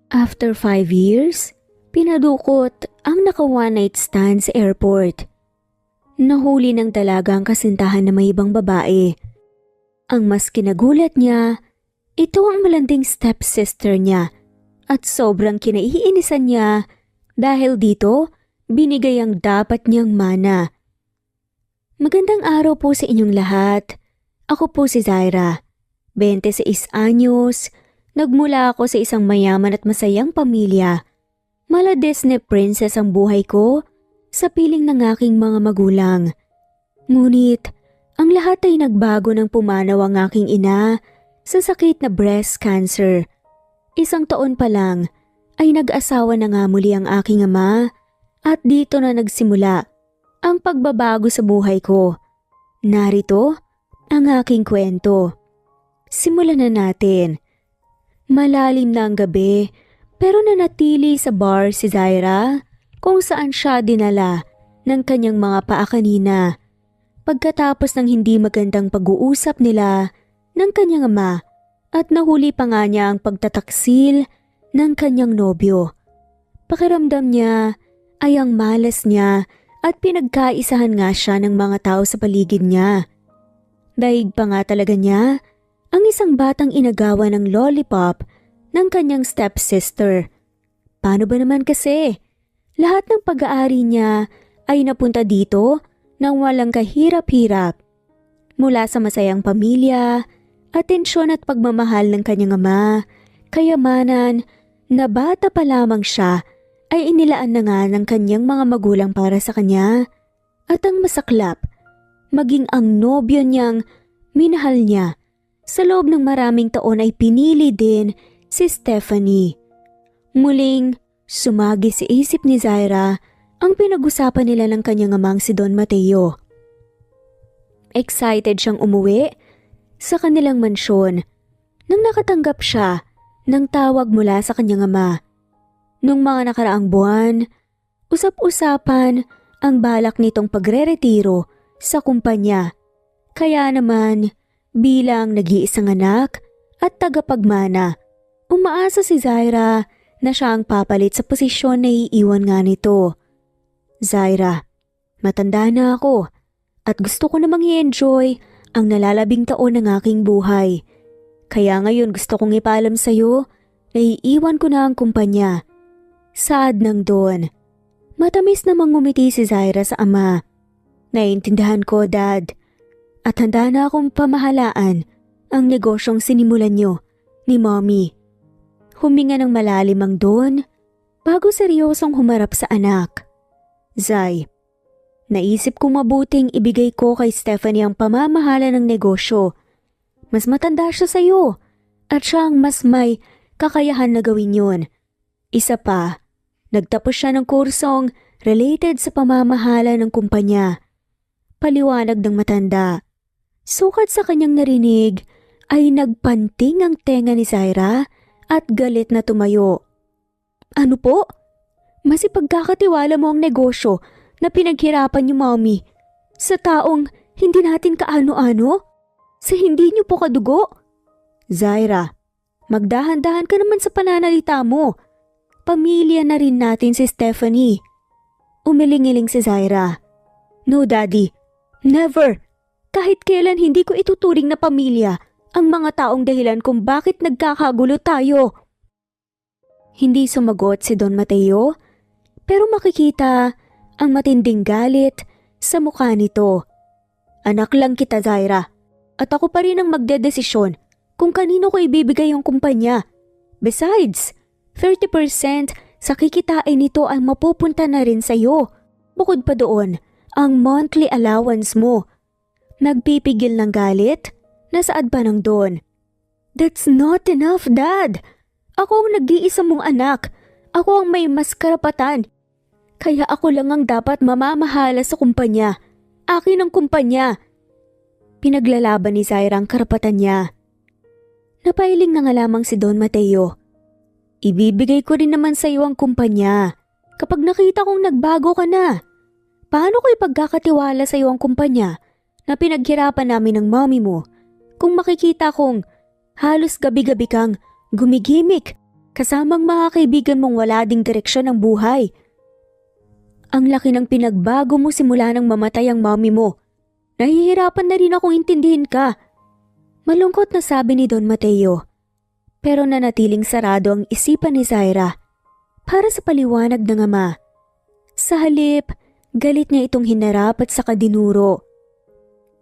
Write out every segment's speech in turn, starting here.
After 5 years, pinadukot ang naka one night stand sa airport. Nahuli ng dalaga ang kasintahan na may ibang babae. Ang mas kinagulat niya, ito ang malanding stepsister niya at sobrang kinaiinisan niya dahil dito binigay ang dapat niyang mana. Magandang araw po sa inyong lahat. Ako po si Zaira, 26 anyos. Nagmula ako sa isang mayaman at masayang pamilya. Mala Disney princess ang buhay ko sa piling ng aking mga magulang. Ngunit, ang lahat ay nagbago nang pumanaw ang aking ina sa sakit na breast cancer. 1 taon pa lang ay nag-asawa na nga muli ang aking ama at dito na nagsimula ang pagbabago sa buhay ko. Narito ang aking kwento. Simulan na natin. Malalim na ang gabi pero nanatili sa bar si Zaira kung saan siya dinala ng kanyang mga paa kanina. Pagkatapos ng hindi magandang pag-uusap nila ng kanyang ama at nahuli pa nga niya ang pagtataksil ng kanyang nobyo. Pakiramdam niya ay ang malas niya at pinagkaisahan nga siya ng mga tao sa paligid niya. Daig pa nga talaga niya ang isang batang inagawa ng lollipop ng kanyang stepsister. Paano ba naman kasi? Lahat ng pag-aari niya ay napunta dito nang walang kahirap-hirap. Mula sa masayang pamilya, atensyon at pagmamahal ng kanyang ama, kayamanan, na bata pa lamang siya ay inilaan na nga ng kanyang mga magulang para sa kanya. At ang masaklap, maging ang nobyo niyang minahal niya. Sa loob ng maraming taon ay pinili din si Stephanie. Muling sumagi sa isip ni Zaira ang pinag-usapan nila ng kanyang amang si Don Mateo. Excited siyang umuwi sa kanilang mansyon nang nakatanggap siya ng tawag mula sa kanyang ama. Nung mga nakaraang buwan, usap-usapan ang balak nitong pagre-retiro sa kumpanya. Kaya naman, bilang nag-iisang anak at tagapagmana, umaasa si Zaira na siya ang papalit sa posisyon na iiwan nga nito. Zaira, matanda na ako at gusto ko namang i-enjoy ang nalalabing taon ng aking buhay. Kaya ngayon gusto kong ipaalam sa'yo na iiwan ko na ang kumpanya. Saad ng Don. Matamis namang ngumiti si Zaira sa ama. Naiintindihan ko, Dad. At handa na akong pamahalaan ang negosyong sinimulan niyo ni Mommy. Huminga ng malalim ang Don bago seryosong humarap sa anak. Zay, naisip kong mabuting ibigay ko kay Stephanie ang pamamahala ng negosyo. Mas matanda siya sa iyo at siya ang mas may kakayahan na gawin yun. Isa pa, nagtapos siya ng kursong related sa pamamahala ng kumpanya. Paliwanag ng matanda. Sukat sa kanyang narinig ay nagpanting ang tenga ni Zaira at galit na tumayo. Ano po? Mas ipagkakatiwala mo ang negosyo na pinaghirapan niyo, Mommy, sa taong hindi natin kaano-ano? Sa hindi niyo po kadugo? Zaira, magdahan-dahan ka naman sa pananalita mo. Pamilya na rin natin si Stephanie. Umiling-iling si Zaira. No, Daddy. Never. Kahit kailan hindi ko ituturing na pamilya ang mga taong dahilan kung bakit nagkakagulo tayo. Hindi sumagot si Don Mateo, pero makikita ang matinding galit sa mukha nito. Anak lang kita, Zaira, at ako pa rin ang magdedesisyon kung kanino ko ibibigay ang kumpanya. Besides, 30% sa kikitain nito ay mapupunta na rin sa iyo. Bukod pa doon, ang monthly allowance mo. Nagpipigil ng galit? Nasaad pa ng Don. That's not enough, Dad. Ako ang nag-iisa mong anak. Ako ang may mas karapatan. Kaya ako lang ang dapat mamamahala sa kumpanya. Akin ang kumpanya. Pinaglalaban ni Zaira ang karapatan niya. Napailing na nga lamang si Don Mateo. Ibibigay ko rin naman sa iyo ang kumpanya kapag nakita kong nagbago ka na. Paano ko ipagkakatiwala sa iyo ang kumpanya na pinaghirapan namin ng mommy mo kung makikita kong halos gabi-gabi kang gumigimik kasamang mga kaibigan mong wala ding direksyon ng buhay. Ang laki ng pinagbago mo simula nang mamatay ang mommy mo. Nahihirapan na rin akong intindihin ka. Malungkot na sabi ni Don Mateo. Pero nanatiling sarado ang isipan ni Zaira para sa paliwanag ng ama. Sa halip, galit niya itong hinarap at saka dinuro.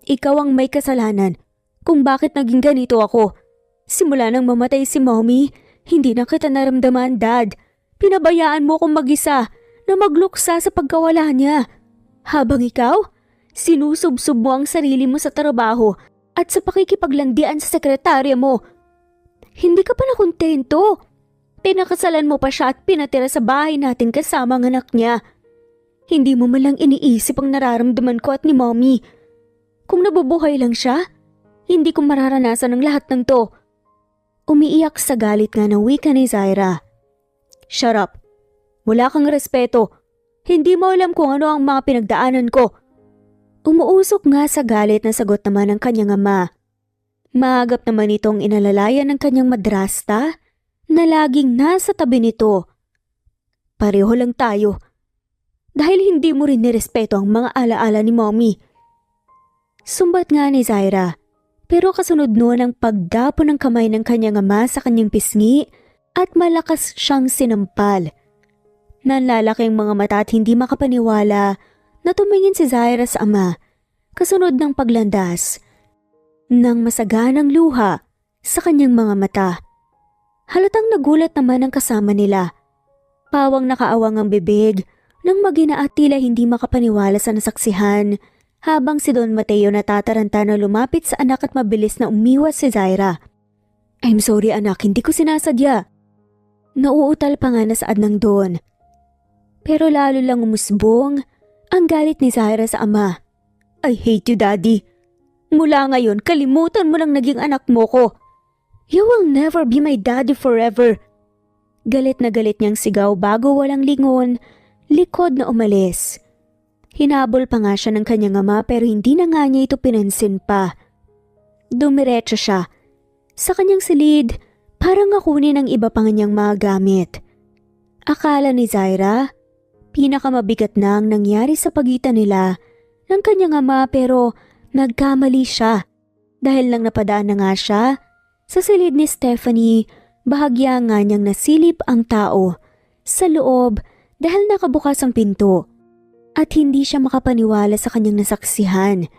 Ikaw ang may kasalanan kung bakit naging ganito ako. Simula nang mamatay si mommy, hindi na kita naramdaman, Dad. Pinabayaan mo akong mag-isa na magluksa sa pagkawala niya. Habang ikaw, sinusubsob mo ang sarili mo sa trabaho at sa pakikipaglandian sa sekretarya mo. Hindi ka pa nakontento. Pinakasalan mo pa siya at pinatira sa bahay natin kasama ang anak niya. Hindi mo man lang iniisip ang nararamdaman ko at ni mommy. Kung nabubuhay lang siya, hindi ko mararanasan ang lahat ng to. Umiiyak sa galit nga ng wika ni Zaira. Shut up. Wala kang respeto. Hindi mo alam kung ano ang mga pinagdaanan ko. Umuusok nga sa galit na sagot naman ng kanyang ama. Maagap naman itong inalalayan ng kanyang madrasta na laging nasa tabi nito. Pareho lang tayo. Dahil hindi mo rin nirespeto ang mga alaala ni mommy. Sumbat nga ni Zaira. Pero kasunod noon ang pagdapo ng kamay ng kanyang ama sa kanyang pisngi at malakas siyang sinampal. Nanlalaki ang mga mata at hindi makapaniwala na tumingin si Zaira sa ama kasunod ng paglandas ng masaganang luha sa kanyang mga mata. Halatang nagulat naman ang kasama nila. Pawang nakaawang ang bibig nang magina at tila hindi makapaniwala sa nasaksihan. Habang si Don Mateo natataranta na lumapit sa anak at mabilis na umiwas si Zaira. I'm sorry anak, hindi ko sinasadya. Nauutal pa nga na saad ng Don. Pero lalo lang umusbong ang galit ni Zaira sa ama. I hate you, Daddy. Mula ngayon, kalimutan mo lang naging anak mo ko. You will never be my daddy forever. Galit na galit niyang sigaw bago walang lingon, likod na umalis. Hinabol pa nga siya ng kanyang ama pero hindi na nga niya ito pinansin pa. Dumiretso siya. Sa kanyang silid, parang akunin ang iba pang kanyang mga gamit. Akala ni Zaira, pinakamabigat na ang nangyari sa pagitan nila ng kanyang ama pero nagkamali siya. Dahil lang napadaan na nga siya, sa silid ni Stephanie, bahagya nga niyang nasilip ang tao sa loob dahil nakabukas ang pinto. At hindi siya makapaniwala sa kanyang nasaksihan.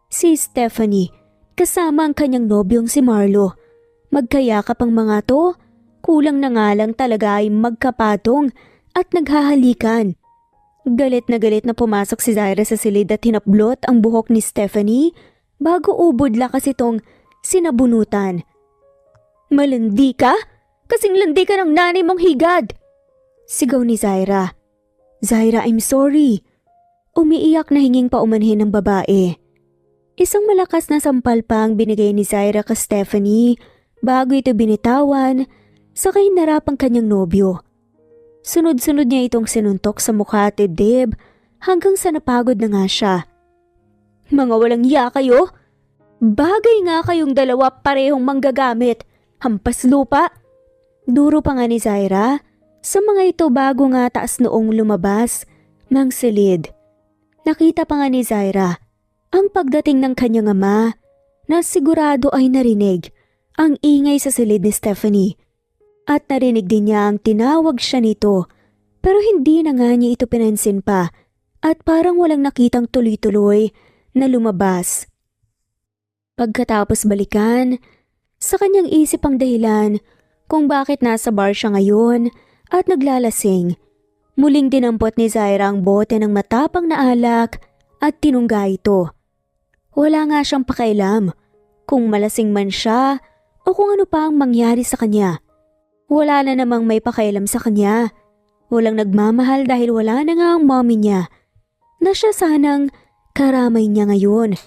Si Stephanie, kasama ang kanyang nobyong si Marlo. Magkayakap ang mga to, kulang na nga lang talaga ay magkapatong at naghahalikan. Galit na pumasok si Zaira sa silid at hinaplot ang buhok ni Stephanie bago ubod lakas itong sinabunutan. Malandi ka? Kasing landi ka ng nanay mong higad! Sigaw ni Zaira. Zaira, I'm sorry. Umiiyak na hinging paumanhin ng babae. Isang malakas na sampal pa ang binigay ni Zaira kay Stephanie bago ito binitawan sa kahinarap ang kanyang nobyo. Sunod-sunod niya itong sinuntok sa mukha at dibdib hanggang sa napagod na nga siya. Mga walang iya kayo? Bagay nga kayong dalawa parehong manggagamit. Hampas lupa. Duro pa nga ni Zaira sa mga ito bago nga taas noong lumabas ng silid. Nakita pa nga ni Zaira ang pagdating ng kanyang ama na sigurado ay narinig ang ingay sa silid ni Stephanie. At narinig din niya ang tinawag siya nito pero hindi na nga niya ito pinansin pa at parang walang nakitang tuloy-tuloy na lumabas. Pagkatapos balikan, sa kanyang isip ang dahilan kung bakit nasa bar siya ngayon at naglalasing. Muling dinampot ni Zaira ang bote ng matapang na alak at tinungga ito. Wala nga siyang pakailam kung malasing man siya o kung ano pa ang mangyari sa kanya. Wala na namang may pakailam sa kanya. Walang nagmamahal dahil wala na nga ang mommy niya na siya sanang karamay niya ngayon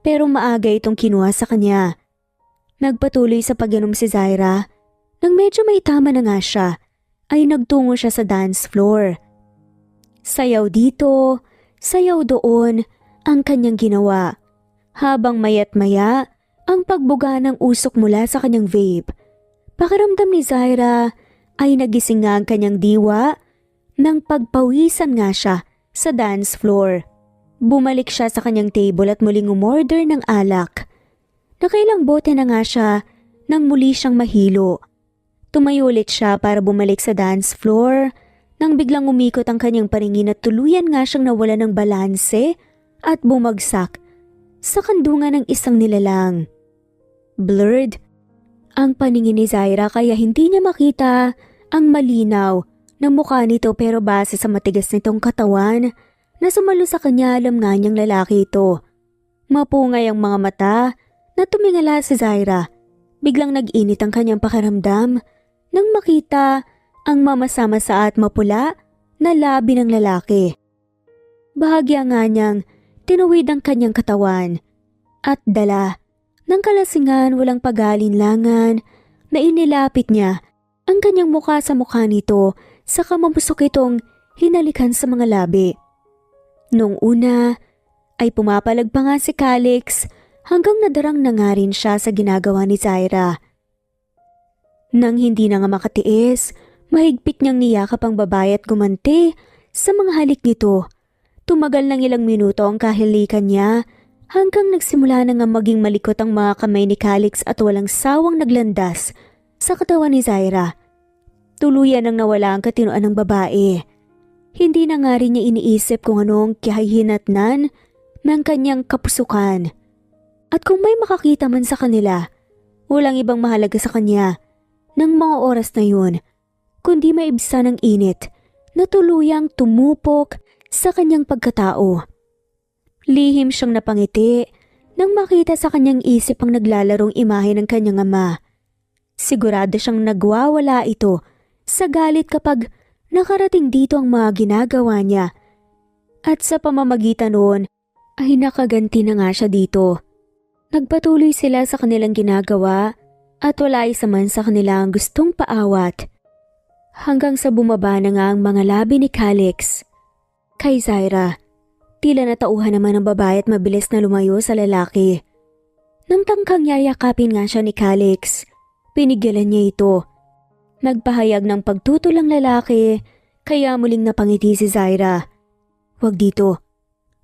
pero maaga itong kinuha sa kanya. Nagpatuloy sa pag-inom si Zaira nang medyo may tama na nga siya ay nagtungo siya sa dance floor. Sayaw dito, sayaw doon ang kanyang ginawa. Habang maya't maya ang pagbuga ng usok mula sa kanyang vape. Pakiramdam ni Zaira ay nagising nga ang kanyang diwa nang pagpawisan nga siya sa dance floor. Bumalik siya sa kanyang table at muling umorder ng alak. Nakailang bote na nga siya nang muli siyang mahilo. Tumayo ulit siya para bumalik sa dance floor nang biglang umikot ang kanyang paningin at tuluyan nga siyang nawala ng balanse at bumagsak sa kandungan ng isang nilalang. Blurred ang paningin ni Zaira kaya hindi niya makita ang malinaw na mukha nito, pero base sa matigas nitong katawan na sumalo sa kanya, alam nga niyang lalaki ito. Mapungay ang mga mata na tumingala si Zaira. Biglang nag-init ang kanyang pakiramdam nang makita ang mamasama-sa at mapula na labi ng lalaki. Bahagya nga niyang tinuwid ang kanyang katawan at dala ng kalasingan walang pag-alinlangan na inilapit niya ang kanyang mukha sa mukha nito, saka mamusok itong hinalikan sa mga labi. Noong una ay pumapalag pa nga si Calix hanggang nadarang na nga rin siya sa ginagawa ni Zaira. Nang hindi na nga makatiis, mahigpit niyang niyakap ang babae at gumanti sa mga halik nito. Tumagal ng ilang minuto ang kahilikan niya hanggang nagsimula na nga maging malikot ang mga kamay ni Calix at walang sawang naglandas sa katawan ni Zaira. Tuluyan nang nawala ang katinoan ng babae. Hindi na nga rin niya iniisip kung anong kahihinatnan ng kanyang kapusukan. At kung may makakita man sa kanila, walang ibang mahalaga sa kanya ng mga oras na yun, kundi maibsan ng init na tuluyang tumupok sa kanyang pagkatao. Lihim siyang napangiti nang makita sa kanyang isip ang naglalarong imahe ng kanyang ama. Sigurado siyang nagwawala ito sa galit kapag nakarating dito ang mga ginagawa niya. At sa pamamagitan noon ay nakaganti na nga siya dito. Nagpatuloy sila sa kanilang ginagawa at wala isa man sa kanila ang gustong paawat. Hanggang sa bumaba na nga ang mga labi ni Calix. Kay Zaira, tila natauhan naman ang babae at mabilis na lumayo sa lalaki. Nang tangkang yayakapin nga siya ni Calix, pinigilan niya ito. Nagpahayag ng pagtutol ang lalaki, kaya muling napangiti si Zaira. Wag dito.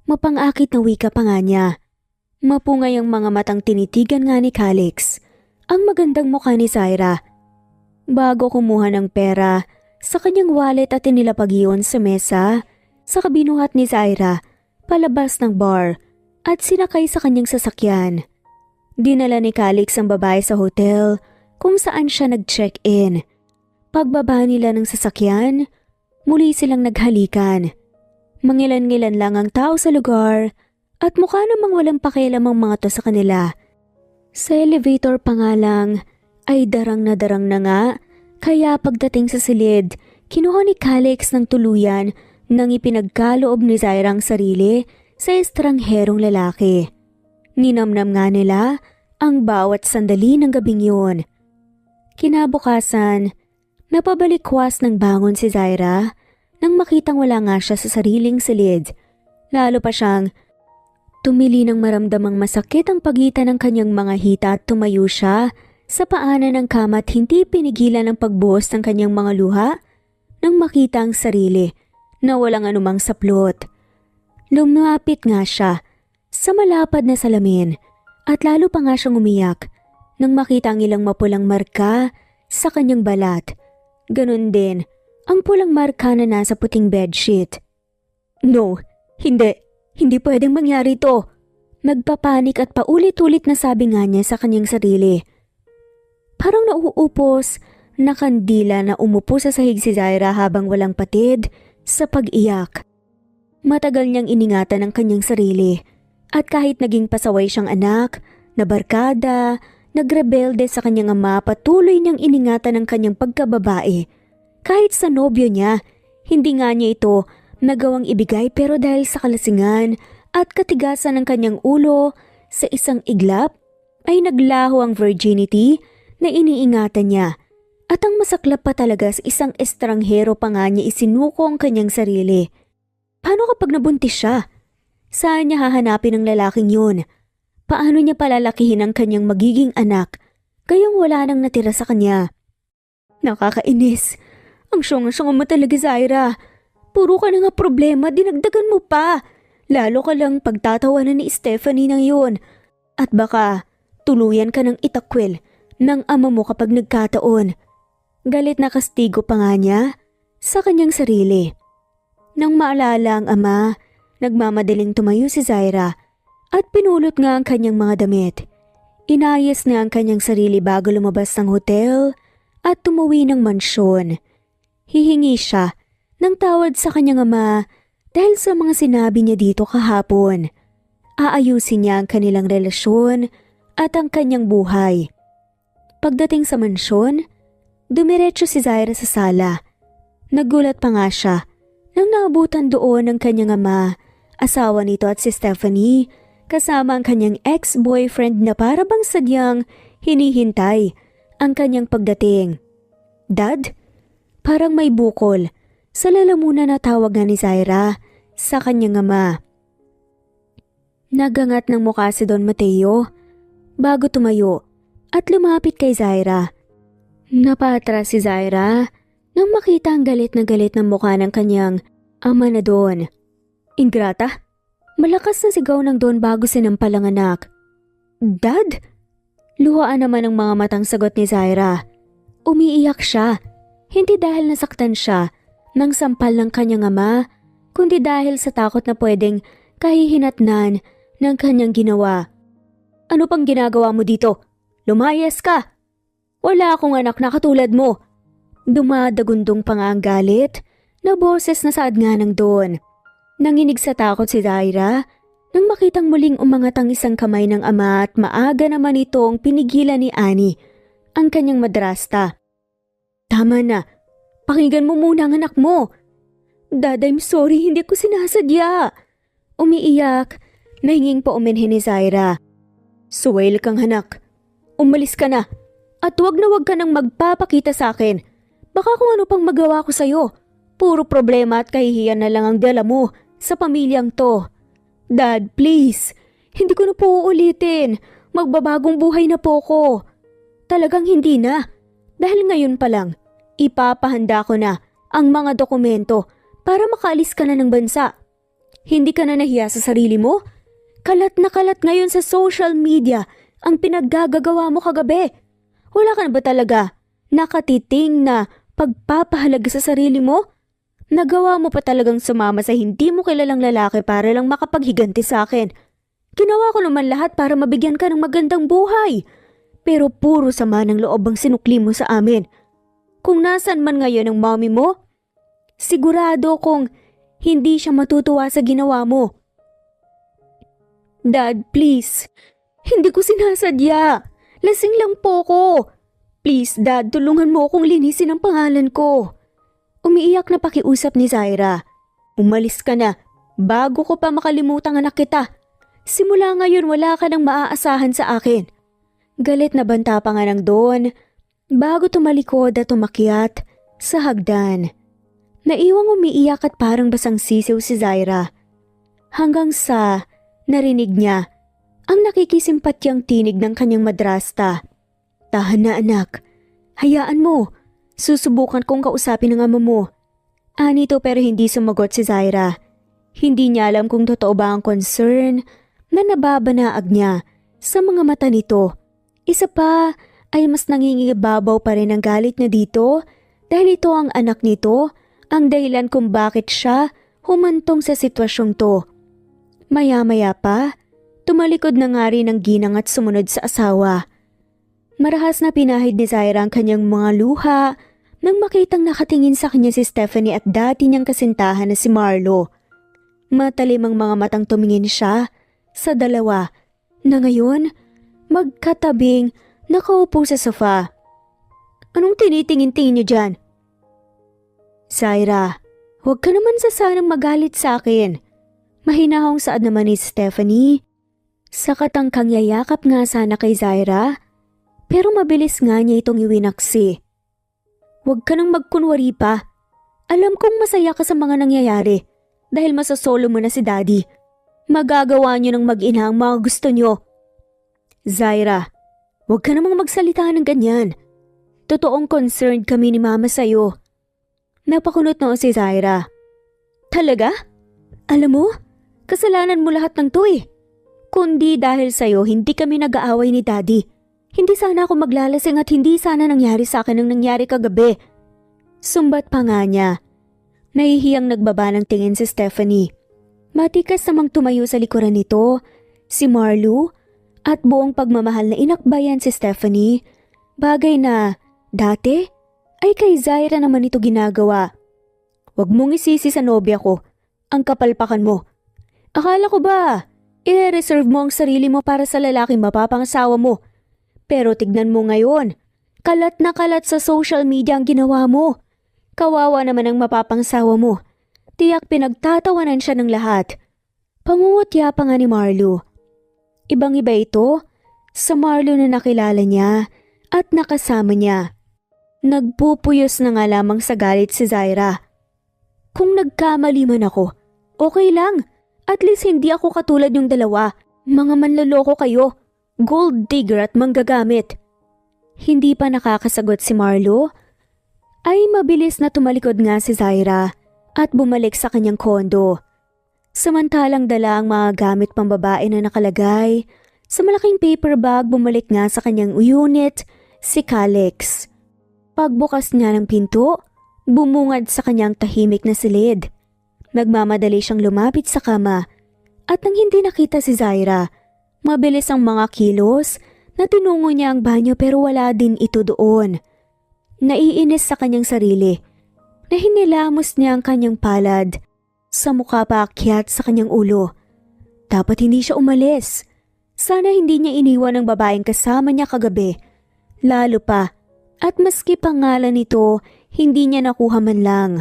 Mapangakit na wika pa nga niya. Mapungay ang mga matang tinitigan nga ni Calix ang magandang mukha ni Zaira. Bago kumuha ng pera sa kanyang wallet at inilapag iyon sa mesa, sa kabinuhat ni Zaira palabas ng bar at sinakay sa kanyang sasakyan. Dinala ni Calix ang babae sa hotel kung saan siya nag-check-in. Pagbaba nila ng sasakyan, muli silang naghalikan. Mangilan-ngilan lang ang tao sa lugar at mukha namang walang pakialam ang mga to sa kanila. Sa elevator pa nga lang ay darang na nga, kaya pagdating sa silid, kinuha ni Calix ng tuluyan nang ipinagkaloob ni Zaira ang sarili sa estrangherong lalaki. Ninamnam nga nila ang bawat sandali ng gabing yun. Kinabukasan, napabalikwas ng bangon si Zaira nang makitang wala nga siya sa sariling silid. Lalo pa siyang tumili ng maramdamang masakit ang pagitan ng kanyang mga hita at tumayo siya sa paanan ng kama at hindi pinigilan ang pagbuhos ng kanyang mga luha nang makita ang sarili na walang anumang saplot. Lumapit nga siya sa malapad na salamin at lalo pa nga siyang umiyak nang makita ang ilang mapulang marka sa kanyang balat. Ganon din ang pulang marka na nasa puting bedsheet. No, hindi pwedeng mangyari ito. Nagpapanik at paulit-ulit na sabi nga niya sa kanyang sarili. Parang nauupos na kandila na umupo sa sahig si Zaira habang walang patid sa pag-iyak. Matagal niyang iningatan ang kanyang sarili at kahit naging pasaway siyang anak, na barkada, nagrebelde sa kanyang ama, patuloy niyang iningatan ang kanyang pagkababae. Kahit sa nobyo niya, hindi nga niya ito nagawang ibigay, pero dahil sa kalasingan at katigasan ng kanyang ulo sa isang iglap, ay naglaho ang virginity na iniingatan niya. At ang masaklap pa talaga, sa isang estranghero pa nga niya isinuko ang kanyang sarili. Paano kapag nabuntis siya? Saan niya hahanapin ang lalaking yun? Paano niya palalakihin ang kanyang magiging anak, kayang wala nang natira sa kanya? Nakakainis. Ang syong-syong mo talaga, Zaira. Puro ka na nga problema, dinagdagan mo pa. Lalo ka lang pagtatawanan ni Stephanie ng yun. At baka tuluyan ka ng itakwil ng ama mo kapag nagkataon. Galit na kastigo pa nga niya sa kanyang sarili. Nang maalala ang ama, nagmamadaling tumayo si Zaira at pinulot nga ang kanyang mga damit. Inayos na ang kanyang sarili bago lumabas ng hotel at tumuwi ng mansyon. Hihingi siya ng tawad sa kanyang ama dahil sa mga sinabi niya dito kahapon. Aayusin niya ang kanilang relasyon at ang kanyang buhay. Pagdating sa mansyon, dumiretso si Zaira sa sala. Nagulat pa nga siya nang naabutan doon ang kanyang ama, asawa nito at si Stephanie, kasama ang kanyang ex-boyfriend na para bang sadyang hinihintay ang kanyang pagdating. Dad? Parang may bukol sa lalamunan na tawag nga ni Zaira sa kanyang ama. Nagangat ng mukha si Don Mateo bago tumayo at lumapit kay Zaira. Napatras si Zaira nang makita ang galit na galit ng mukha ng kanyang ama na Don. Ingrata? Malakas na sigaw ng Don bago sinampal ang anak. Dad? Luhaan naman ang mga matang sagot ni Zaira. Umiiyak siya, hindi dahil nasaktan siya ng sampal ng kanyang ama, kundi dahil sa takot na pwedeng kahihinatnan ng kanyang ginawa. Ano pang ginagawa mo dito? Lumayas ka! Wala akong anak na katulad mo. Dumadagundong pa nga ang galit na boses na saad nga ng Don. Nanginig sa takot si Zaira nang makitang muling umangat ang isang kamay ng ama at maaga naman itong pinigilan ni Annie, ang kanyang madrasta. Tama na, pakinggan mo muna ang anak mo. Dad, I'm sorry, hindi ko sinasadya. Umiiyak, nahinging pa uminhin ni Zaira. Suwail kang anak, umalis ka na at wag ka nang magpapakita sa akin. Baka kung ano pang magawa ko sa'yo. Puro problema at kahihiyan na lang ang dala mo sa pamilyang to. Dad, please. Hindi ko na po uulitin. Magbabagong buhay na po ko. Talagang hindi na. Dahil ngayon pa lang, ipapahanda ko na ang mga dokumento para makaalis ka na ng bansa. Hindi ka na nahiya sa sarili mo? Kalat na kalat ngayon sa social media ang pinaggagawa mo kagabi. Wala ka na ba talaga nakatiting na pagpapahalaga sa sarili mo? Nagawa mo pa talagang sumama sa hindi mo kilalang lalaki para lang makapaghiganti sa akin. Ginawa ko naman lahat para mabigyan ka ng magandang buhay. Pero puro sama ng loob ang sinukli mo sa amin. Kung nasan man ngayon ang mommy mo, sigurado kong hindi siya matutuwa sa ginawa mo. Dad, please. Hindi ko sinasadya. Lasing lang po ko. Please, Dad, tulungan mo akong linisin ang pangalan ko. Umiiyak na pakiusap ni Zaira. Umalis ka na, bago ko pa makalimutang anak kita. Simula ngayon wala ka nang maaasahan sa akin. Galit na banta pa nga ng Don, bago tumalikod at umakyat sa hagdan. Naiwang umiiyak at parang basang sisiw si Zaira. Hanggang sa narinig niya ang nakikisimpatyang tinig ng kanyang madrasta. Tahan na anak, hayaan mo. Susubukan kong kausapin ng ama mo. Anito pero hindi sumagot si Zaira. Hindi niya alam kung totoo ba ang concern na nababanaag niya sa mga mata nito. Isa pa ay mas nangingibabaw pa rin ang galit niya dito dahil ito ang anak nito ang dahilan kung bakit siya humantong sa sitwasyong to. Maya-maya pa, tumalikod na nga rin ang ginang at sumunod sa asawa. Marahas na pinahid ni Zaira ang kanyang mga luha nang makitang nakatingin sa kanya si Stephanie at dati niyang kasintahan na si Marlo. Matalim ang mga matang tumingin siya sa dalawa na ngayon magkatabing nakaupo sa sofa. Anong tinitingin-tingin niyo dyan? Zaira, huwag ka naman sanang magalit sa akin. Mahinahong saad naman ni Stephanie. Sa katangkang yayakap nga sana kay Zaira, pero mabilis nga niya itong iwinaksi. Huwag ka nang magkunwari pa. Alam kong masaya ka sa mga nangyayari dahil masasolo mo na si Daddy. Magagawa niyo ng mag-ina ang mga gusto niyo. Zaira, huwag ka namang magsalita ng ganyan. Totoong concerned kami ni Mama sa'yo. Napakunot noon si Zaira. Talaga? Alam mo, kasalanan mo lahat ng to eh. Kundi dahil sa'yo, hindi kami nag-aaway ni Daddy. Hindi sana ako maglalasing at hindi sana nangyari sa akin ang nangyari kagabi. Sumbat pa nga niya. Nahihiyang nagbaba ng tingin si Stephanie. Matikas namang tumayo sa likuran nito, si Marlo, at buong pagmamahal na inakbayan si Stephanie. Bagay na, dati, ay kay Zaira naman ito ginagawa. Huwag mong isisi sa nobya ko, ang kapalpakan mo. Akala ko ba, i-reserve mo ang sarili mo para sa lalaking mapapangasawa mo. Pero tignan mo ngayon, kalat na kalat sa social media ang ginawa mo. Kawawa naman ang mapapangsawa mo. Tiyak pinagtatawanan siya ng lahat. Pangungutya pa nga ni Marlo. Ibang-iba ito sa Marlo na nakilala niya at nakasama niya. Nagpupuyos na nga lamang sa galit si Zaira. Kung nagkamali man ako, okay lang. At least hindi ako katulad yung dalawa. Mga manloloko kayo. Gold digger at manggagamit. Hindi pa nakakasagot si Marlo, ay mabilis na tumalikod nga si Zaira at bumalik sa kanyang kondo. Samantalang dala ang mga gamit pambabae na nakalagay sa malaking paper bag, bumalik nga sa kanyang unit si Calix. Pagbukas niya ng pinto, bumungad sa kanyang tahimik na silid. Nagmamadali siyang lumapit sa kama at nang hindi nakita si Zaira, mabilis ang mga kilos na tinungo niya ang banyo pero wala din ito doon. Naiinis sa kanyang sarili na hinilamos niya ang kanyang palad sa mukha paakyat sa kanyang ulo. Dapat hindi siya umalis. Sana hindi niya iniwan ang babaeng kasama niya kagabi. Lalo pa, at maski pangalan nito, hindi niya nakuha man lang.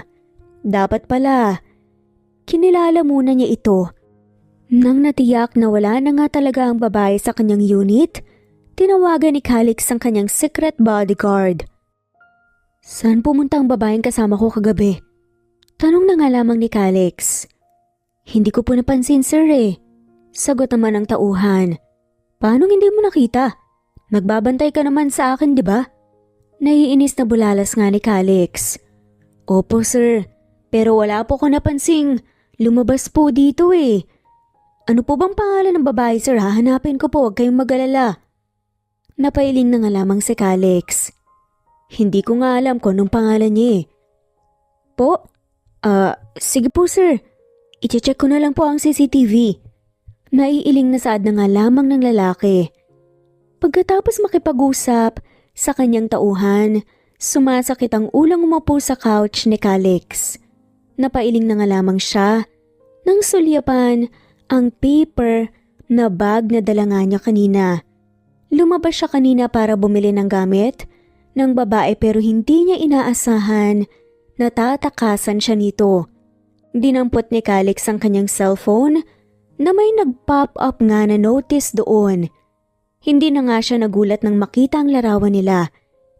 Dapat pala, kinilala muna niya ito. Nang natiyak na wala na nga talaga ang babae sa kanyang unit, tinawagan ni Calix ang kanyang secret bodyguard. Saan pumunta ang babaeng kasama ko kagabi? Tanong na nga lamang ni Calix. Hindi ko po napansin, sir eh. Sagot naman ng tauhan. Paano hindi mo nakita? Nagbabantay ka naman sa akin, di ba? Naiinis na bulalas nga ni Calix. Opo, sir. Pero wala po ko napansing. Lumabas po dito eh. Ano po bang pangalan ng babae, sir? Hahanapin ko po, huwag kayong mag-alala. Napailing na nga lamang si Calix. Hindi ko nga alam kung anong pangalan niya eh. Po? Sige po sir. I-check ko na lang po ang CCTV. Naiiling na saad na nga lamang ng lalaki. Pagkatapos makipag-usap sa kanyang tauhan, sumasakit ang ulang umupo sa couch ni Calix. Napailing na nga lamang siya nang sulyapan ang paper na bag na dala nga niya kanina. Lumabas siya kanina para bumili ng gamit ng babae pero hindi niya inaasahan na tatakasan siya nito. Dinampot ni Calix ang kanyang cellphone na may nag-pop up nga na notice doon. Hindi na nga siya nagulat nang makita ang larawan nila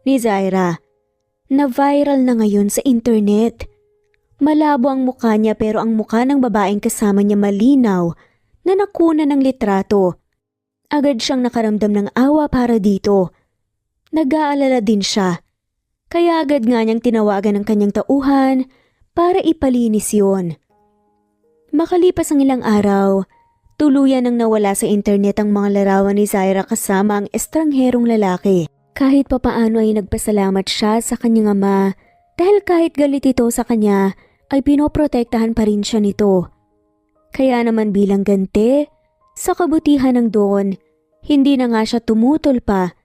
ni Zaira na viral na ngayon sa internet. Malabo ang mukha niya pero ang mukha ng babaeng kasama niya malinaw na nakuna ng litrato. Agad siyang nakaramdam ng awa para dito. Nag-aalala din siya, kaya agad nga niyang tinawagan ang kanyang tauhan para ipalinis yon. Makalipas ang ilang araw, tuluyan nang nawala sa internet ang mga larawan ni Zaira kasama ang estrangherong lalaki. Kahit papaano ay nagpasalamat siya sa kanyang ama dahil kahit galit ito sa kanya ay pinoprotektahan pa rin siya nito. Kaya naman bilang ganti, sa kabutihan ng Don, hindi na nga siya tumutol pa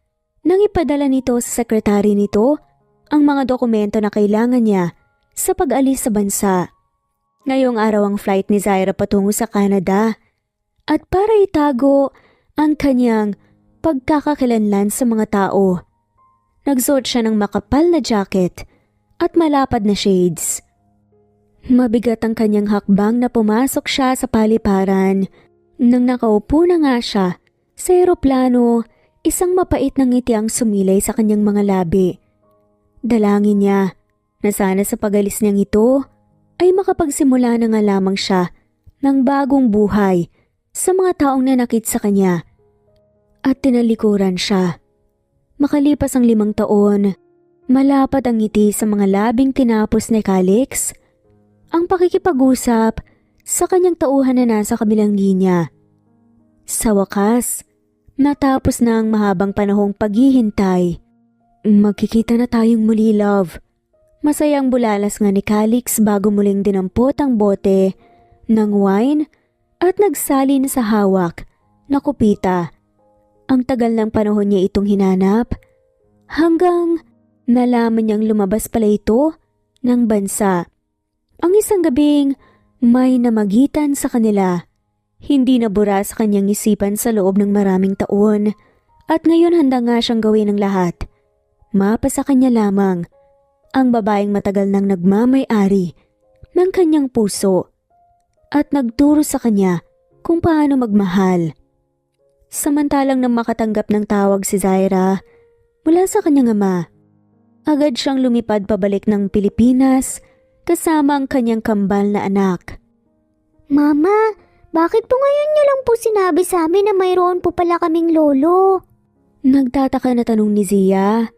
nang ipadala nito sa sekretary nito ang mga dokumento na kailangan niya sa pag-alis sa bansa. Ngayong araw ang flight ni Zaira patungo sa Canada at para itago ang kanyang pagkakakilanlan sa mga tao. Nagsuot siya ng makapal na jacket at malapad na shades. Mabigat ang kanyang hakbang na pumasok siya sa paliparan. Nang nakaupo na nga siya sa eroplano, isang mapait na ngiti ang sumilay sa kanyang mga labi. Dalangin niya na sana sa pag-alis niyang ito ay makapagsimula na nga lamang siya ng bagong buhay sa mga taong nanakit sa kanya at tinalikuran siya. Makalipas ang 5 taon, Malapad ang ngiti sa mga labing tinapos ni Calix. Ang pakikipag-usap sa kanyang tauhan na nasa kabilang linya. Sa wakas, natapos na ang mahabang panahong paghihintay. Magkikita na tayong muli, love. Masayang bulalas nga ni Calix bago muling dinampot ang bote ng wine at nagsalin sa hawak na kupita. Ang tagal ng panahon niya itong hinanap hanggang nalaman niyang lumabas pala ito ng bansa. Ang isang gabing may namagitan sa kanila. Hindi nabura sa kanyang isipan sa loob ng maraming taon at ngayon handa nga siyang gawin ang lahat. Mapa sa kanya lamang ang babaeng matagal nang nagmamay-ari ng kanyang puso at nagturo sa kanya kung paano magmahal. Samantalang nang makatanggap ng tawag si Zaira mula sa kanyang ama, agad siyang lumipad pabalik ng Pilipinas kasama ang kanyang kambal na anak. Mama, bakit po ngayon niyo lang po sinabi sa amin na mayroon po pala kaming lolo? Nagtataka na tanong ni Zia.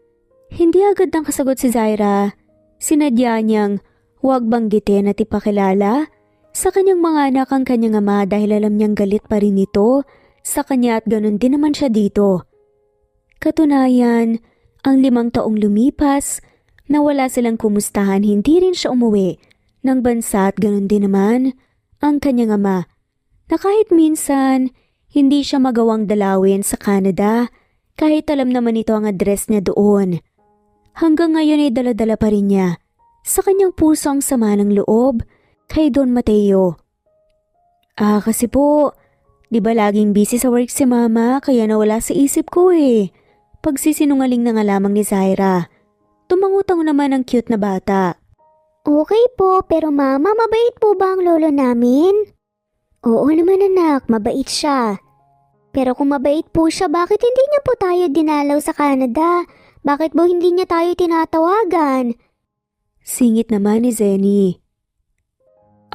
Hindi agad nang kasagot si Zaira. Sinadya niyang huwag banggitin at ipakilala sa kanyang mga anak ang kanyang ama dahil alam niyang galit pa rin ito sa kanya at ganun din naman siya dito. Katunayan, ang 5 taong lumipas na wala silang kumustahan, hindi rin siya umuwi ng bansa at ganun din naman ang kanyang ama na kahit minsan hindi siya magawang dalawin sa Canada kahit alam naman ito ang address niya doon. Hanggang ngayon ay dala-dala pa rin niya sa kanyang puso ang sama ng loob kay Don Mateo. Kasi po, di ba laging busy sa work si mama kaya nawala sa isip ko eh. Pagsisinungaling na nga lamang ni Zaira. Tumangutang naman ang cute na bata. Okay po, pero mama, mabait po ba ang lolo namin? Oo naman anak, mabait siya. Pero kung mabait po siya, bakit hindi niya po tayo dinalaw sa Canada? Bakit po hindi niya tayo tinatawagan? Singit naman ni Zenny.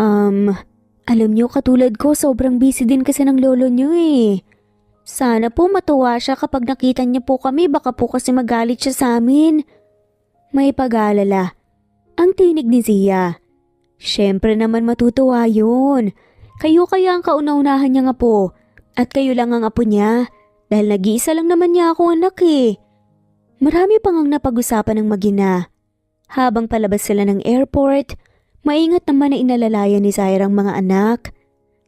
Alam niyo katulad ko sobrang busy din kasi ng lolo niyo eh. Sana po matuwa siya kapag nakita niya po kami, baka po kasi magalit siya sa amin. May pag-aalala ang tinig ni Zia. Siyempre naman matutuwa yun. Kayo kaya ang kauna-unahan niyang apo at kayo lang ang apo niya dahil nag-iisa lang naman niya akong anak eh. Marami pang ang napag-usapan ng mag-ina. Habang palabas sila ng airport, maingat naman na inalalayan ni Zaira ang mga anak.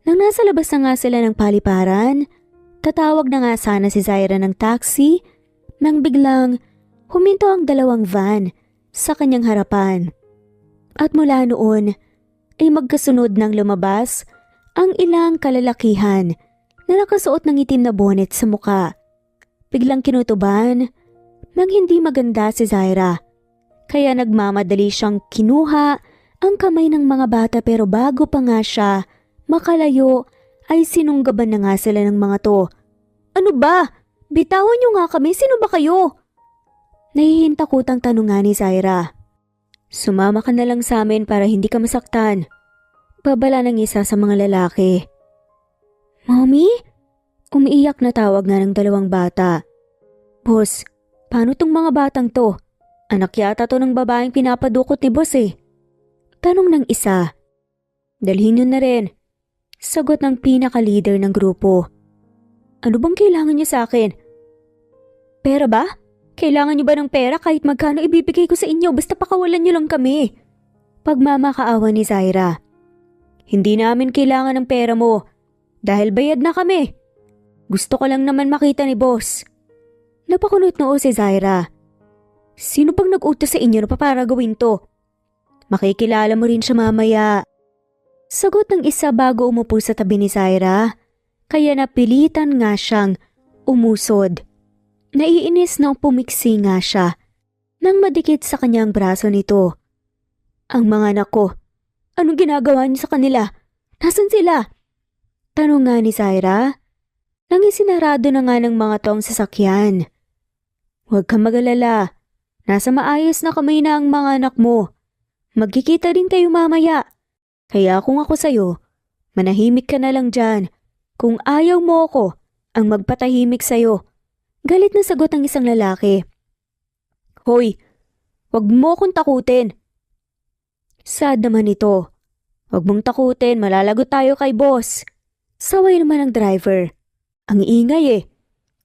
Nang nasa labas na nga sila ng paliparan, tatawag na nga sana si Zaira ng taxi nang biglang huminto ang 2 van sa kanyang harapan. At mula noon ay magkasunod nang lumabas ang ilang kalalakihan na nakasuot ng itim na bonnet sa muka. Biglang kinutuban nang hindi maganda si Zaira. Kaya nagmamadali siyang kinuha ang kamay ng mga bata pero bago pa nga siya makalayo ay sinunggaban na nga sila ng mga to. Ano ba? Bitawan niyo nga kami, sino ba kayo? Nahihintakutang tanong nga ni Zaira. Sumama ka na lang sa amin para hindi ka masaktan. Babala ng isa sa mga lalaki. Mommy? Umiiyak na tawag nga ng 2 bata. Boss, paano tong mga batang to? Anak yata to ng babaeng pinapadukot ni boss eh. Tanong ng isa. Dalhin yun na rin. Sagot ng pinaka-leader ng grupo. Ano bang kailangan niyo sa akin? Pera ba? Kailangan niyo ba ng pera kahit magkano ibibigay ko sa inyo basta pakawalan niyo lang kami? Pagmamakaawa ni Zaira. Hindi namin kailangan ng pera mo dahil bayad na kami. Gusto ko lang naman makita ni boss. Napakunot noo si Zaira. Sino bang nag-utos sa inyo na para gawin to? Makikilala mo rin siya mamaya. Sagot ng isa bago umupo sa tabi ni Zaira. Kaya napilitan nga siyang umusod. Naiinis na pumiksi nga siya nang madikit sa kanyang braso nito. Ang mga anak ko, anong ginagawa niyo sa kanila? Nasaan sila? Tanong nga ni Zaira nang isinarado na nga ng mga tong sasakyan. Huwag kang mag-alala. Nasa maayos na kamay na ang mga anak mo. Magkikita din kayo mamaya. Kaya kung ako sa'yo, manahimik ka na lang dyan. Kung ayaw mo ako, ang magpatahimik sa'yo. Galit na sagot ng isang lalaki. Hoy, Huwag mo akong takutin. Sad naman ito. Huwag mong takutin, malalagot tayo kay boss. Saway naman ng driver. Ang ingay eh.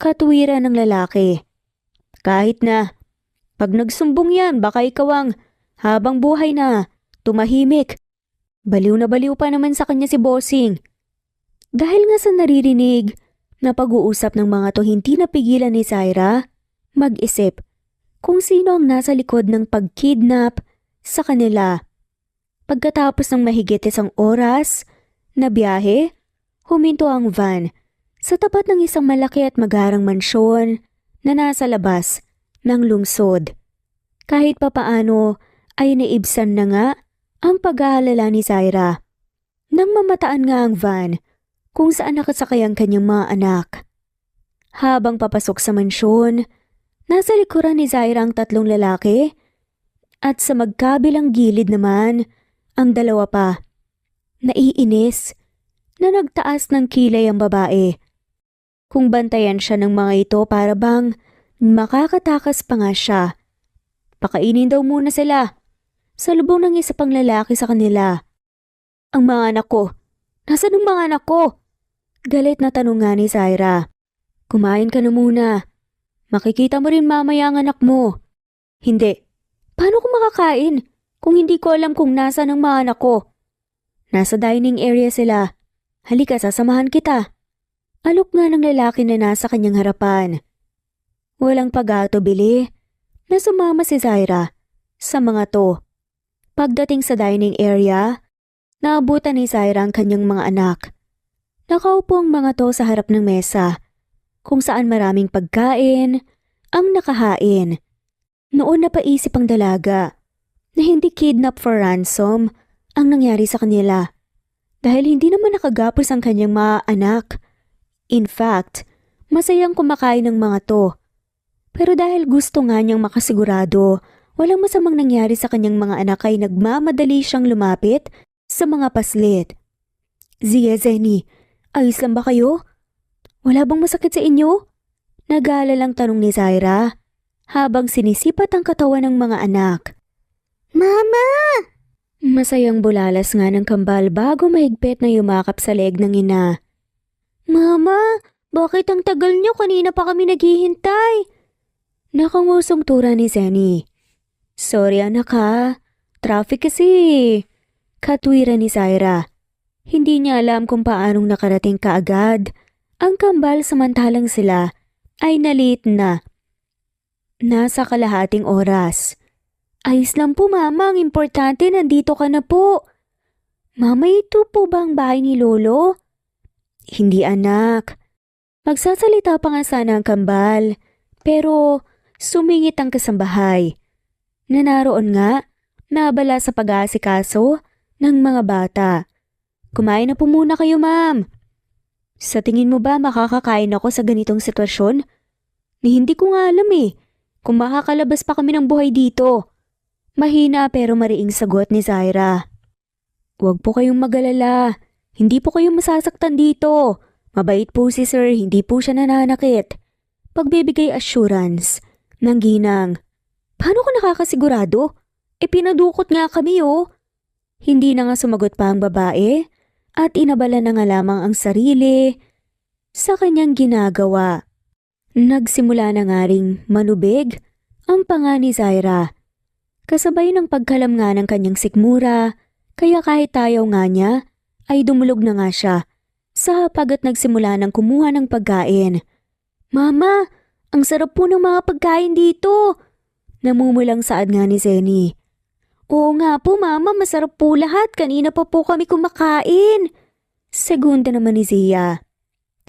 Katuwiran ng lalaki. Kahit na, pag nagsumbong yan, baka ikaw ang habang buhay na tumahimik. Baliw na baliw pa naman sa kanya si bossing. Dahil nga sa naririnig na pag-uusap ng mga to, hindi napigilan ni Zaira mag-isip kung sino ang nasa likod ng pag-kidnap sa kanila. Pagkatapos ng mahigit 1 oras na biyahe, huminto ang van sa tapat ng isang malaki at magarang mansyon na nasa labas ng lungsod. Kahit papaano ay naibsan na nga ang pag-aalala ni Zaira. Nang mamataan nga ang van kung saan nakasakay ang kanyang mga anak. Habang papasok sa mansyon, nasa likuran ni Zaira ang 3 lalaki at sa magkabilang gilid naman ang 2 pa. Naiinis na nagtaas ng kilay ang babae. Kung bantayan siya ng mga ito para bang makakatakas pa nga siya. Pakainin daw muna sila. Salubong ng isa pang lalaki sa kanila. Ang mga anak ko. Nasaan ang mga anak ko? Galit na tanong nga ni Zaira. Kumain ka na muna. Makikita mo rin mamaya ang anak mo. Hindi. Paano ko makakain kung hindi ko alam kung nasaan ang mga anak ko? Nasa dining area sila. Halika, sasamahan kita. Alok nga ng lalaki na nasa kanyang harapan. Walang pag-atubili na sumama si Zaira sa mga to. Pagdating sa dining area, naabutan ni Zaira ang kanyang mga anak. Nakaupo ang mga to sa harap ng mesa, kung saan maraming pagkain ang nakahain. Noon napaisip ang dalaga na hindi kidnap for ransom ang nangyari sa kanila. Dahil hindi naman nakagapos ang kanyang mga anak. In fact, masayang kumakain ng mga to. Pero dahil gusto nga niyang makasigurado, walang masamang nangyari sa kanyang mga anak ay nagmamadali siyang lumapit sa mga paslit. Zia, Zenny, ayos lang ba kayo? Wala bang masakit sa inyo? Nag-aalalang tanong ni Zaira habang sinisipat ang katawan ng mga anak. Mama! Masayang bulalas nga ng kambal bago mahigpit na yumakap sa leeg ng ina. Mama, bakit ang tagal niyo? Kanina pa kami naghihintay. Nakangusong tura ni Zenny. Sorry anak ha, traffic kasi. Katwiran ni Zaira. Hindi niya alam kung paanong nakarating kaagad ang kambal samantalang sila ay nalit na. Nasa kalahating oras. Ayos lang po mama, ang importante nandito ka na po. Mama, ito po ba ang bahay ni Lolo? Hindi anak. Magsasalita pa nga sana ang kambal, pero sumingit ang kasambahay. Na naroon nga, nabala sa pag-aasikaso ng mga bata. Kumain na po muna kayo ma'am. Sa tingin mo ba makakakain ako sa ganitong sitwasyon? Ni hindi ko nga alam kung makakalabas pa kami ng buhay dito. Mahina pero mariing sagot ni Zaira. Huwag po kayong mag-alala. Hindi po kayong masasaktan dito. Mabait po si sir, hindi po siya nananakit. Pagbibigay assurance ng ginang. Paano ko nakakasigurado? Pinadukot nga kami Hindi na nga sumagot pa ang babae at inabala na nga lamang ang sarili sa kanyang ginagawa. Nagsimula na nga ring manubig ang panga ni Zaira. Kasabay ng pagkalam nga ng kanyang sikmura, kaya kahit tayaw nga niya, ay dumulog na nga siya sa hapag at nagsimula ng kumuha ng pagkain. Mama, ang sarap po ng mga pagkain dito! Namumulang saad nga ni Zenny. Oo nga po mama, masarap po lahat. Kanina pa po kami kumakain. Segunda naman ni Zia.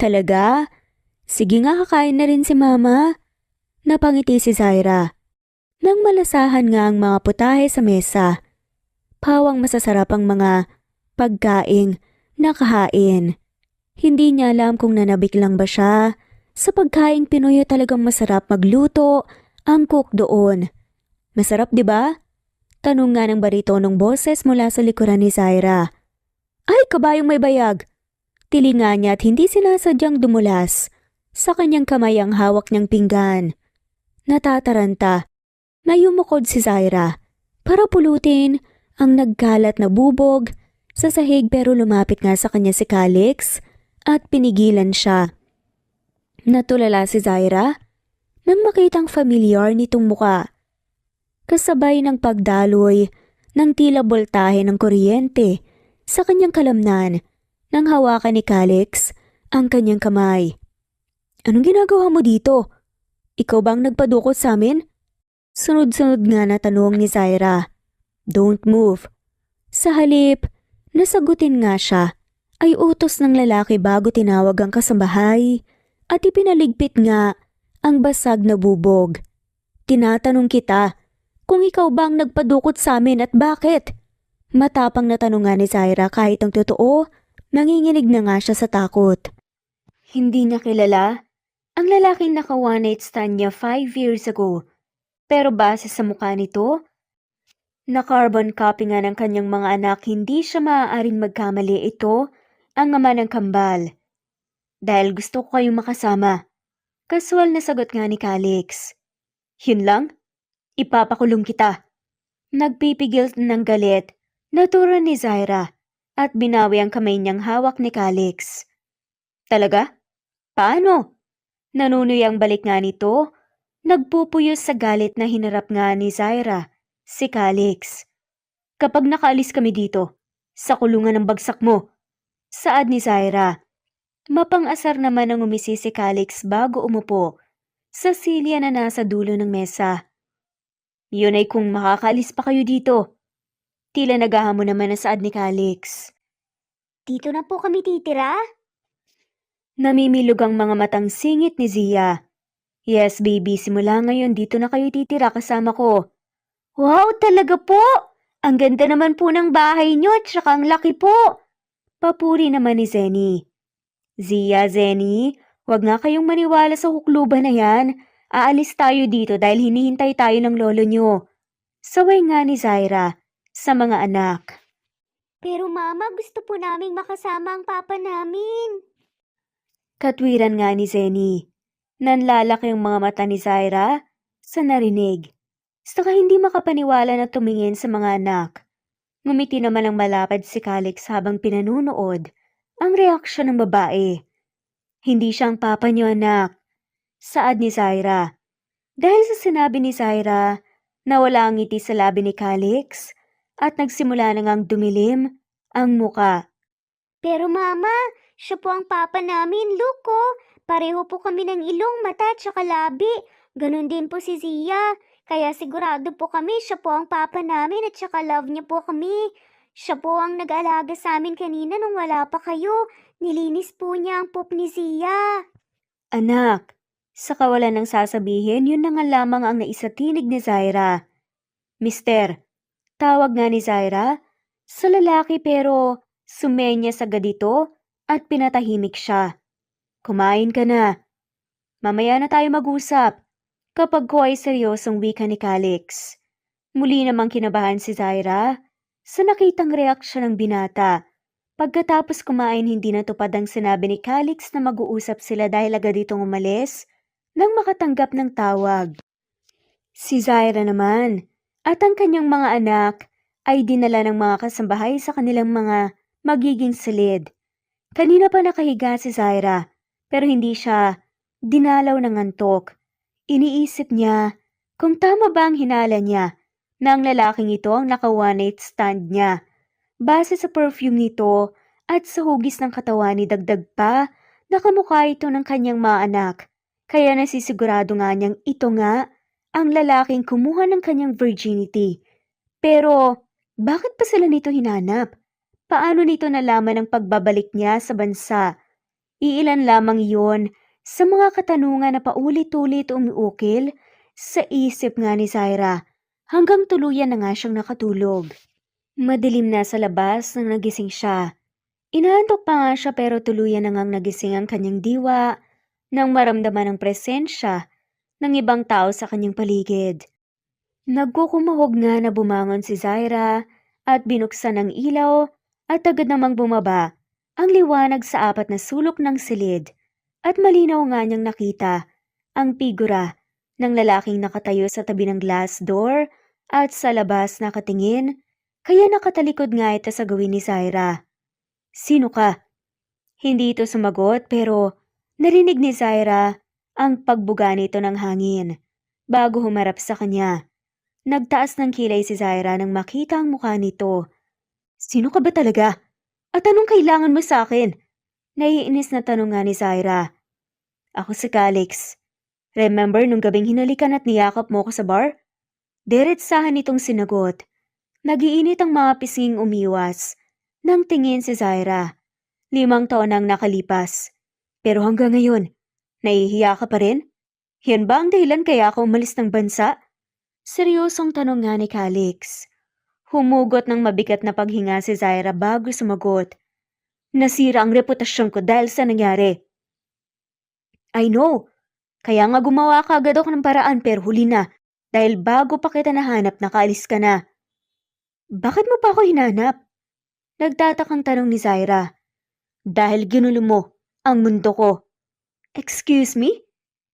Talaga? Sige nga, kakain na rin si mama. Napangiti si Zaira. Nang malasahan nga ang mga putahe sa mesa, pawang masasarap ang mga pagkaing nakahain. Hindi niya alam kung nanabik lang ba siya. Sa pagkaing Pinoy talagang masarap magluto ang cook doon. Masarap di ba? Tanong nga ng baritonong boses mula sa likuran ni Zaira. Ay, kabayong may bayag! Tilinga niya at hindi sinasadyang dumulas sa kanyang kamay ang hawak niyang pinggan. Natataranta. May umukod si Zaira para pulutin ang nagkalat na bubog sa sahig pero lumapit nga sa kanya si Calix at pinigilan siya. Natulala si Zaira nang makitang familiar nitong muka. Kasabay ng pagdaloy ng tila boltahe ng kuryente sa kanyang kalamnan nang hawakan ni Calix ang kanyang kamay. Anong ginagawa mo dito? Ikaw bang nagpadukot sa amin? Sunod-sunod nga na tanong ni Zaira. Don't move. Sa halip, nasagutin nga siya ay utos ng lalaki bago tinawag ang kasambahay at ipinaligpit nga ang basag na bubog. Tinatanong kita kung ikaw bang nagpadukot sa amin at bakit? Matapang na tanong nga ni Zaira kahit ang totoo, nanginginig na nga siya sa takot. Hindi niya kilala ang lalaking naka one night stand niya 5 years ago. Pero base sa mukha nito, na carbon copy nga ng kanyang mga anak, hindi siya maaaring magkamali. Ito ang ama ng kambal. Dahil gusto ko kayong makasama. Kasual na sagot nga ni Calix. Yun lang? Ipapakulong kita. Nagpipigil ng galit, natura ni Zaira at binawi ang kamay niyang hawak ni Calix. Talaga? Paano? Nanunoy ang balik nga nito. Nagpupuyos sa galit na hinarap nga ni Zaira, si Calix. Kapag nakaalis kami dito, sa kulungan ng bagsak mo. Saad ni Zaira. Mapang-asar naman ang umisi si Calix bago umupo sa silya na nasa dulo ng mesa. Yun ay kung makakaalis pa kayo dito. Tila naghahamon naman ang saad ni Calix. Dito na po kami titira? Namimilog ang mga matang singit ni Zia. Yes, baby, simula ngayon dito na kayo titira kasama ko. Wow, talaga po! Ang ganda naman po ng bahay niyo at saka ang laki po! Papuri naman ni Zenny. Zia, Zenny, wag nga kayong maniwala sa hukluban na yan. Aalis tayo dito dahil hinihintay tayo ng lolo niyo. Saway nga ni Zaira sa mga anak. Pero mama, gusto po naming makasama ang papa namin. Katwiran nga ni Zenny. Nanlalaki ang mga mata ni Zaira sa narinig. Saka hindi makapaniwala na tumingin sa mga anak. Ngumiti naman ang malapad si Calix habang pinanunood ang reaksyon ng babae. Hindi siyang papa niyo, anak. Saad ni Zaira. Dahil sa sinabi ni Zaira, nawala ang ngiti sa labi ni Calix at nagsimula na ngang dumilim ang muka. Pero mama, siya po ang papa namin, look oh. Pareho po kami ng ilong, mata at saka labi. Ganon din po si Zia. Kaya sigurado po kami siya po ang papa namin at saka love niya po kami. Siya po ang nag-alaga sa amin kanina nung wala pa kayo. Nilinis po niya ang poop ni Zia. Anak, sa kawalan ng sasabihin, yun na nga lamang ang naisatinig ni Zaira. Mister, tawag nga ni Zaira sa lalaki pero sumenya sa gadito at pinatahimik siya. Kumain ka na. Mamaya na tayo mag-usap. Kapag ko ay seryosong wika ni Calix. Muli namang kinabahan si Zaira sa nakitang reaksyon ng binata. Pagkatapos kumain, hindi natupad ang sinabi ni Calix na mag-uusap sila dahil agad itong umalis nang makatanggap ng tawag. Si Zaira naman at ang kanyang mga anak ay dinala ng mga kasambahay sa kanilang mga magiging silid. Kanina pa nakahiga si Zaira pero hindi siya dinalaw ng antok. Iniisip niya kung tama ba ang hinala niya na ang lalaking ito ang naka one night stand niya. Base sa perfume nito at sa hugis ng katawan ni dagdag pa, nakamukha ito ng kanyang mga anak. Kaya nasisigurado nga niyang ito nga ang lalaking kumuha ng kanyang virginity. Pero bakit pa sila nito hinanap? Paano nito nalaman ang pagbabalik niya sa bansa? Iilan lamang iyon sa mga katanungan na paulit-ulit umiukil sa isip nga ni Zaira hanggang tuluyan na nga siyang nakatulog. Madilim na sa labas nang nagising siya. Inaantok pa nga siya pero tuluyan na ngang nagising ang kanyang diwa nang maramdaman ang presensya ng ibang tao sa kanyang paligid. Nagkukumahog nga na bumangon si Zaira at binuksan ang ilaw at agad namang bumaba ang liwanag sa apat na sulok ng silid at malinaw nga niyang nakita ang figura ng lalaking nakatayo sa tabi ng glass door at sa labas nakatingin, kaya nakatalikod nga ito sa gawin ni Zaira. "Sino ka?" Hindi ito sumagot pero narinig ni Zaira ang pagbuga nito ng hangin bago humarap sa kanya. Nagtaas ng kilay si Zaira nang makita ang mukha nito. "Sino ka ba talaga? At anong kailangan mo sa akin?" Naiinis na tanong nga ni Zaira. "Ako si Calix. Remember nung gabing hinalikan at niyakap mo ko sa bar?" Diretsahan itong sinagot. Nagiinit ang mga pisnging umiwas. Nang tingin si Zaira. 5 taon nang nakalipas. Pero hanggang ngayon, nahihiya ka pa rin? Yan ba ang dahilan kaya ako umalis ng bansa? Seryosong tanong nga ni Calix. Humugot ng mabigat na paghinga si Zaira bago sumagot. "Nasira ang reputasyon ko dahil sa nangyari." "I know. Kaya nga gumawa ka agad ako ng paraan pero huli na. Dahil bago pa kita nahanap nakaalis ka na." "Bakit mo pa ako hinanap?" Nagtatakang tanong ni Zaira. "Dahil ginulo mo ang mundo ko." "Excuse me?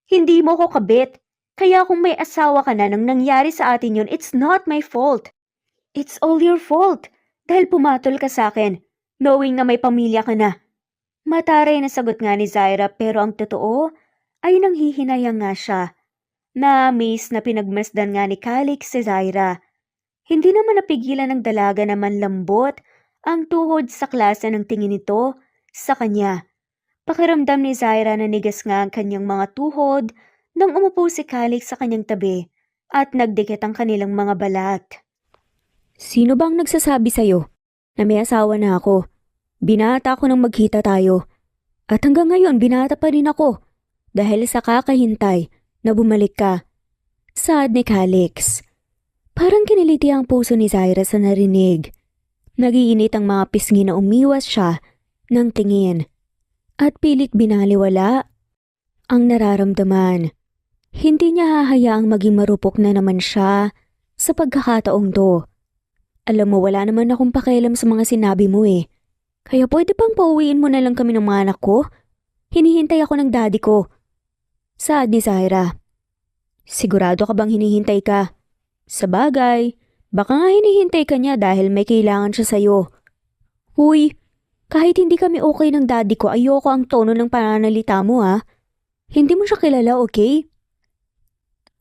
Hindi mo ko kabit. Kaya kung may asawa ka na nang nangyari sa atin yun, it's not my fault. It's all your fault. Dahil pumatol ka sa akin, knowing na may pamilya ka na." Mataray na sagot nga ni Zaira pero ang totoo ay nanghihinayang nga siya. Na-amaze na pinagmasdan nga ni Calix si Zaira. Hindi naman napigilan ng dalaga na manlambot ang tuhod sa klase ng tingin nito sa kanya. Pakiramdam ni Zaira na nigas nga ang kanyang mga tuhod nang umupo si Calix sa kanyang tabi at nagdikit ang kanilang mga balat. "Sino bang nagsasabi sa'yo na may asawa na ako? Binata ko nang magkita tayo. At hanggang ngayon binata pa rin ako dahil sa kakahintay na bumalik ka." Saad ni Calix. Parang kiniliti ang puso ni Zaira sa narinig. Nagiinit ang mga pisngi na umiwas siya ng tingin. At pilit binaliwala ang nararamdaman. Hindi niya hahayaang maging marupok na naman siya sa pagkakataong to. "Alam mo, wala naman akong pakialam sa mga sinabi mo eh. Kaya pwede bang pauwiin mo na lang kami ng mga anak ko? Hinihintay ako ng daddy ko." Saad ni Zaira. "Sigurado ka bang hinihintay ka? Sabagay, baka nga hinihintay ka niya dahil may kailangan siya sa'yo." "Uy, kahit hindi kami okay ng daddy ko, ayoko ang tono ng pananalita mo ha. Hindi mo siya kilala, okay?"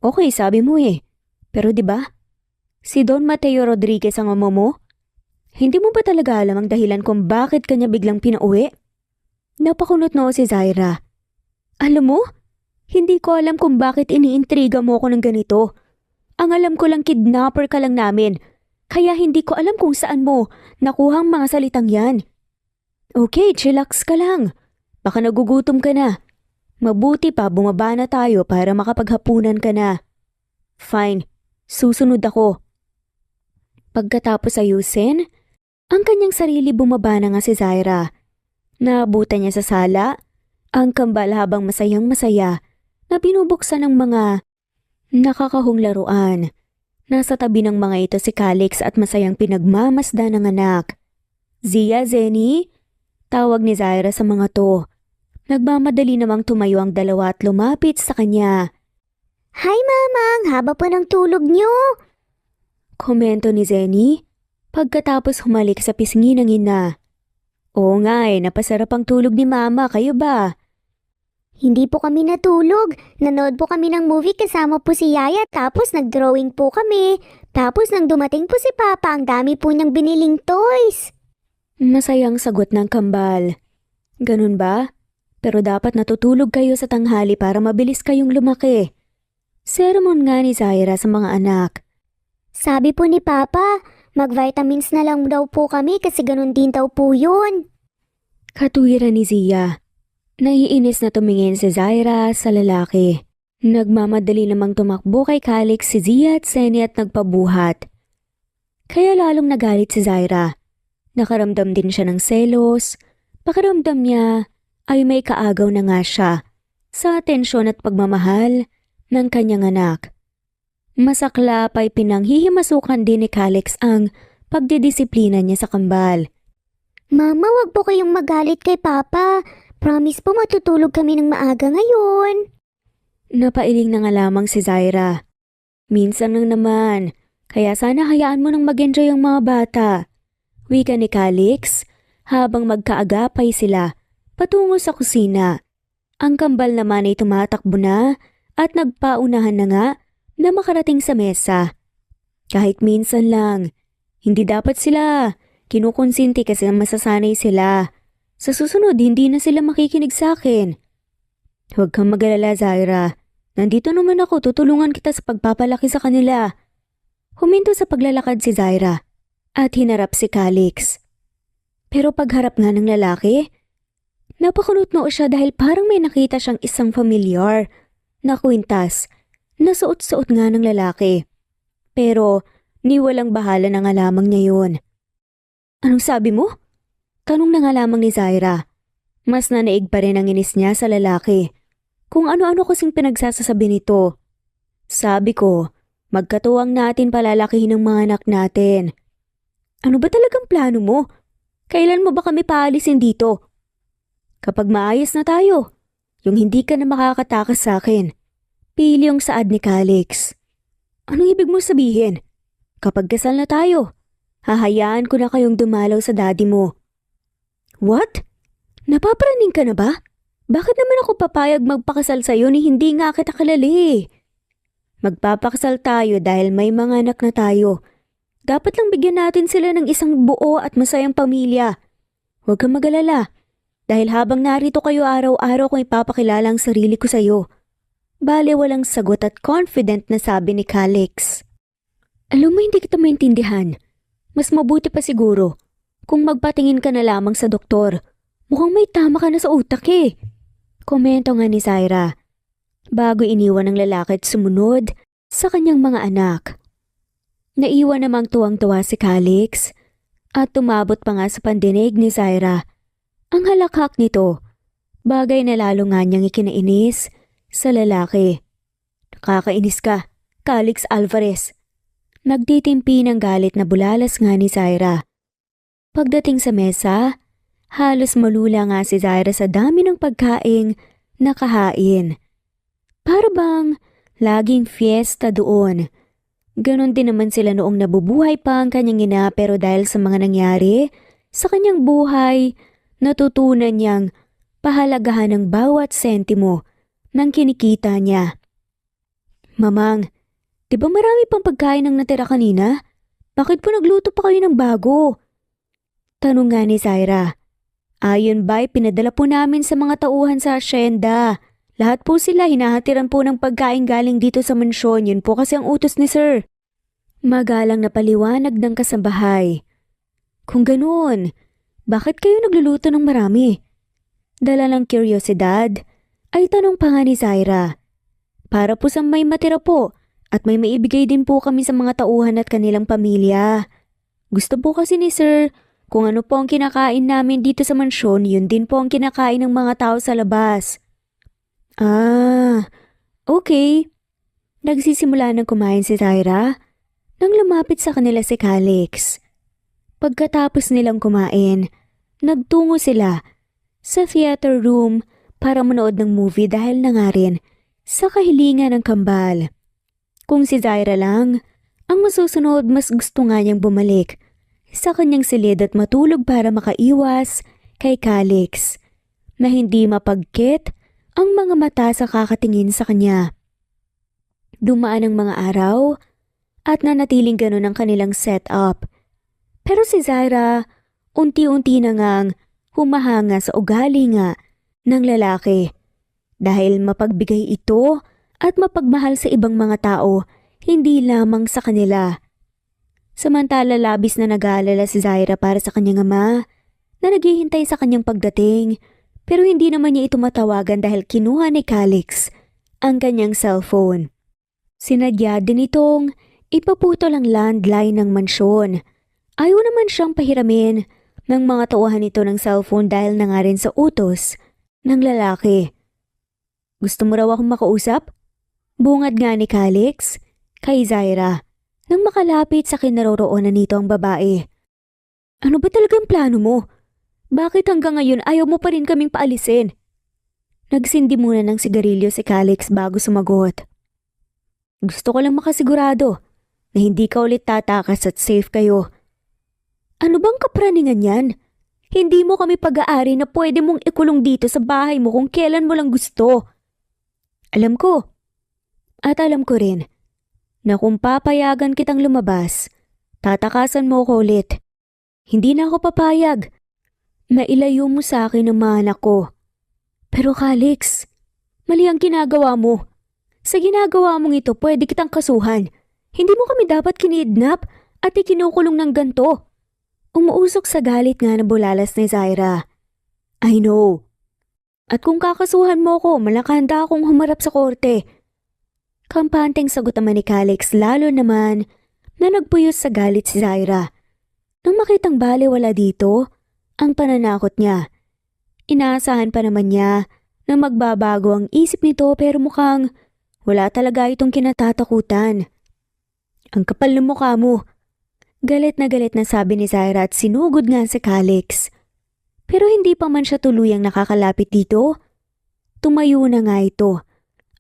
"Okay, sabi mo eh. Pero di ba? Si Don Mateo Rodriguez ang ama mo? Hindi mo ba talaga alam ang dahilan kung bakit kanya biglang pinauwi?" Napakunot noo si Zaira. "Alam mo, hindi ko alam kung bakit iniintriga mo ako ng ganito. Ang alam ko lang kidnapper ka lang namin. Kaya hindi ko alam kung saan mo nakuhang mga salitang yan. Okay, chillax ka lang. Baka nagugutom ka na. Mabuti pa bumaba na tayo para makapaghapunan ka na." "Fine, susunod ako." Pagkatapos ayusin, ang kanyang sarili bumaba na nga si Zaira. Naabutan niya sa sala ang kambal habang masayang-masaya na binubuksan ng mga nakakahong laruan. Nasa tabi ng mga ito si Calix at masayang pinagmamasda ng anak. "Zia, Zenny?" Tawag ni Zaira sa mga to. Nagmamadali namang tumayo ang dalawa at lumapit sa kanya. Hi, Mama! Ang haba po ng tulog niyo! Komento ni Zenny pagkatapos humalik sa pisngi ng ina. "Oo nga napasarap ang tulog ni Mama, kayo ba?" Hindi po kami natulog. Nanood po kami ng movie kasama po si Yaya tapos nag-drawing po kami. Tapos nang dumating po si Papa, ang dami po niyang biniling toys. Masayang sagot ng kambal. "Ganun ba? Pero dapat natutulog kayo sa tanghali para mabilis kayong lumaki." Sermon nga ni Zaira sa mga anak. Sabi po ni Papa, mag-vitamins na lang daw po kami kasi ganun din daw po yun. Katuwiran ni Zia. Naiinis na tumingin si Zaira sa lalaki. Nagmamadali namang tumakbo kay Calix si Zia at Zenny at nagpabuhat. Kaya lalong nagalit si Zaira. Nakaramdam din siya ng selos. Pakiramdam niya ay may kaagaw na nga siya sa atensyon at pagmamahal ng kanyang anak. Masaklap ay pinanghihimasukan din ni Calix ang pagdidisiplina niya sa kambal. Mama, wag po kayong magalit kay Papa. Promise po matutulog kami ng maaga ngayon. Napailing na nga lamang si Zaira. Minsan lang naman, kaya sana hayaan mo nang mag-enjoy ang mga bata. Wika ni Calix habang magkaagapay sila patungo sa kusina. Ang kambal naman ay tumatakbo na at nagpaunahan na nga na makarating sa mesa. Kahit minsan lang, hindi dapat sila kinukonsinti kasi masasanay sila. Sa susunod, hindi na sila makikinig sa akin. Huwag kang mag-alala, Zaira. Nandito naman ako, tutulungan kita sa pagpapalaki sa kanila. Huminto sa paglalakad si Zaira at hinarap si Calix. Pero pagharap nga ng lalaki, napakunot-noo siya dahil parang may nakita siyang isang familiar na kwintas na suot-suot nga ng lalaki. Pero niwalang bahala na nga lamang niya yun. Anong sabi mo? Tanong na nga lamang ni Zaira. Mas nanaig pa rin ang inis niya sa lalaki. Kung ano-ano kasing pinagsasasabi nito. Sabi ko, magkatuwang natin palalakihin ang mga anak natin. Ano ba talagang plano mo? Kailan mo ba kami paalisin dito? Kapag maayos na tayo, yung hindi ka na makakatakas sa akin. Pili yung saad ni Calix. Anong ibig mo sabihin? Kapag kasal na tayo, hahayaan ko na kayong dumalaw sa daddy mo. What? Napaparaning ka na ba? Bakit naman ako papayag magpakasal sa'yo ni hindi nga kita kilala? Magpapakasal tayo dahil may mga anak na tayo. Dapat lang bigyan natin sila ng isang buo at masayang pamilya. Huwag kang mag-alala. Dahil habang narito kayo araw-araw ko ipapakilala ang sarili ko sa'yo. Bale walang sagot at confident na sabi ni Calix. Alam mo hindi kita maintindihan. Mas mabuti pa siguro kung magpatingin ka na lamang sa doktor. Mukhang may tama ka na sa utak eh. Komento nga ni Zaira. Bago iniwan ng lalaki at sumunod sa kanyang mga anak. Naiwan namang tuwang-tuwa si Calix at tumabot pa nga sa pandinig ni Zaira. Ang halakhak nito, bagay na lalo nga niyang ikinainis sa lalaki. Nakakainis ka, Calix Alvarez. Nagtitimpi ng galit na bulalas nga ni Zaira. Pagdating sa mesa, halos malula nga si Zaira sa dami ng pagkaing nakahain. Para bang laging fiesta doon. Ganon din naman sila noong nabubuhay pa ang kanyang ina pero dahil sa mga nangyari sa kanyang buhay, natutunan niyang pahalagahan ng bawat sentimo ng kinikita niya. Mamang, di ba marami pang pagkain ang natira kanina? Bakit po nagluto pa kayo ng bago? Tanong nga ni Zaira. Ayon ba'y pinadala po namin sa mga tauhan sa asyenda. Lahat po sila hinahatiran po ng pagkain galing dito sa mansyon. Yun po kasi ang utos ni Sir. Magalang na paliwanag ng kasambahay. Kung ganoon, bakit kayo nagluluto ng marami? Dala ng kuryosidad, ay tanong pa nga ni Zaira. Para po sa may matira po at may maibigay din po kami sa mga tauhan at kanilang pamilya. Gusto po kasi ni Sir, kung ano po ang kinakain namin dito sa mansyon, yun din po ang kinakain ng mga tao sa labas. Ah, okay. Nagsisimula ng kumain si Zaira nang lumapit sa kanila si Calix. Pagkatapos nilang kumain, nagtungo sila sa theater room para manood ng movie dahil na nga rin sa kahilingan ng kambal. Kung si Zaira lang, ang masusunod mas gusto nga niyang bumalik sa kanyang silid at matulog para makaiwas kay Calix na hindi mapagkit ang mga mata sa kakatingin sa kanya. Dumaan ang mga araw at nanatiling ganon ang kanilang setup. Pero si Zaira, unti-unti na ngang humahanga sa ugali nga ng lalaki. Dahil mapagbigay ito at mapagmahal sa ibang mga tao, hindi lamang sa kanila. Samantala labis na nag-aalala si Zaira para sa kanyang ama na naghihintay sa kanyang pagdating pero hindi naman niya ito matawagan dahil kinuha ni Calix ang kanyang cellphone. Sinadya din itong ipaputol ang landline ng mansyon. Ayaw naman siyang pahiramin ng mga tauhan nito ng cellphone dahil na nga rin sa utos ng lalaki. Gusto mo raw akong makausap? Bungad nga ni Calix kay Zaira nang makalapit sa kinaroroonan nito ang babae. Ano ba talagang plano mo? Bakit hanggang ngayon ayaw mo pa rin kaming paalisin? Nagsindi muna ng sigarilyo si Calix bago sumagot. Gusto ko lang makasigurado na hindi ka ulit tatakas at safe kayo. Ano bang kapraningan yan? Hindi mo kami pag-aari na pwede mong ikulong dito sa bahay mo kung kailan mo lang gusto. Alam ko. At alam ko rin na kung papayagan kitang lumabas, tatakasan mo ko ulit. Hindi na ako papayag. Mailayo mo sa akin ang mga anak ko. Pero Calix, mali ang ginagawa mo. Sa ginagawa mong ito, pwede kitang kasuhan. Hindi mo kami dapat kinidnap at ikinukulong ng ganto. Umuusok sa galit nga na bulalas ni Zaira. I know. At kung kakasuhan mo ko, malakanda akong humarap sa korte. Kampanteng sagot naman ni Calix, lalo naman na nagpuyos sa galit si Zaira. Nang makitang baliwala dito, ang pananakot niya. Inaasahan pa naman niya na magbabago ang isip nito pero mukhang wala talaga itong kinatatakutan. Ang kapal ng mukha mo. Galit na sabi ni Zaira at sinugod nga si Calix. Pero hindi pa man siya tuluyang nakakalapit dito. Tumayo na nga ito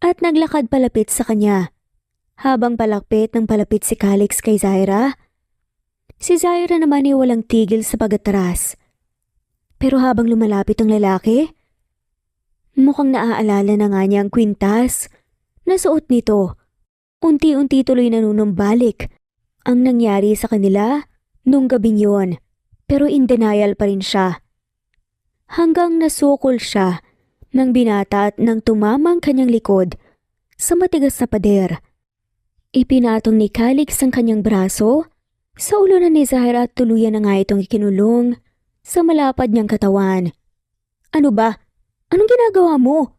at naglakad palapit sa kanya. Habang palapit si Calix kay Zaira, si Zaira naman ay walang tigil sa pag-atras. Pero habang lumalapit ang lalaki, mukhang naaalala na nga niya ang kwintas na suot nito. Unti-unti tuloy nanunumbalik ang nangyari sa kanila nung gabing yon, pero in denial pa rin siya. Hanggang nasukol siya ng binata at nang tumamang kanyang likod sa matigas na pader. Ipinatong ni Calix ang kanyang braso sa ulo na ni Zaira at tuluyan na nga itong ikinulong sa malapad niyang katawan. Ano ba? Anong ginagawa mo?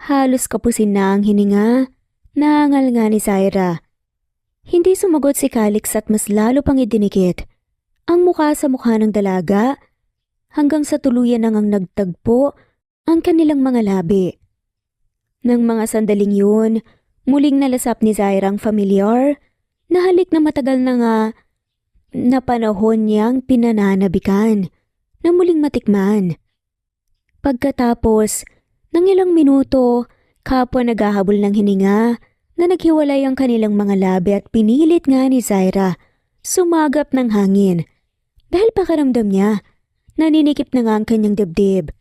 Halos kapusin na ang hininga, naangal nga ni Zaira. Hindi sumagot si Calix at mas lalo pang idinikit ang mukha sa mukha ng dalaga hanggang sa tuluyan nang nagtagpo ang kanilang mga labi. Nang mga sandaling yun, muling nalasap ni Zaira ang familiar na halik na matagal na nga na panahon niyang pinananabikan na muling matikman. Pagkatapos ng ilang minuto, kapwa naghahabol ng hininga, na naghiwalay ang kanilang mga labi at pinilit nga ni Zaira sumagap ng hangin dahil pakiramdam niya naninikip na nga ang kanyang dibdib.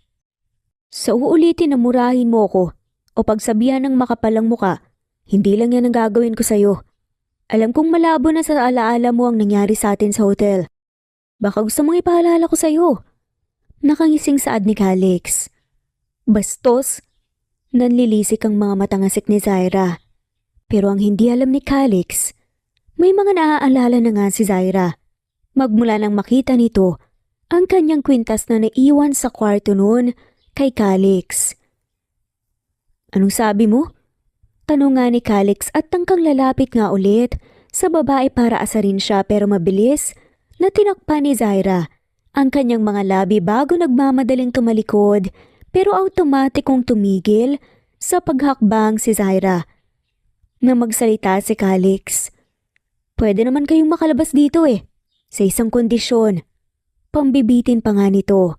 Sa uulitin na murahin mo ko o pagsabihan ng makapalang muka, hindi lang yan ang gagawin ko sa'yo. Alam kong malabo na sa alaala mo ang nangyari sa atin sa hotel. Baka gusto mong ipaalala ko sa'yo. Nakangising saad ni Calix. Bastos, nanlilisik ang mga matangasik ni Zaira. Pero ang hindi alam ni Calix, may mga naaalala na nga si Zaira. Magmula nang makita nito ang kanyang kwintas na naiwan sa kwarto noon kay Calix. Anong sabi mo? Tanong nga ni Calix at tangkang lalapit nga ulit sa babae para asarin siya pero mabilis na tinakpan ni Zaira ang kanyang mga labi bago nagmamadaling tumalikod pero automatikong tumigil sa paghakbang si Zaira. Na magsalita si Calix. Pwede naman kayong makalabas dito sa isang kondisyon. Pambibitin pa nga nito.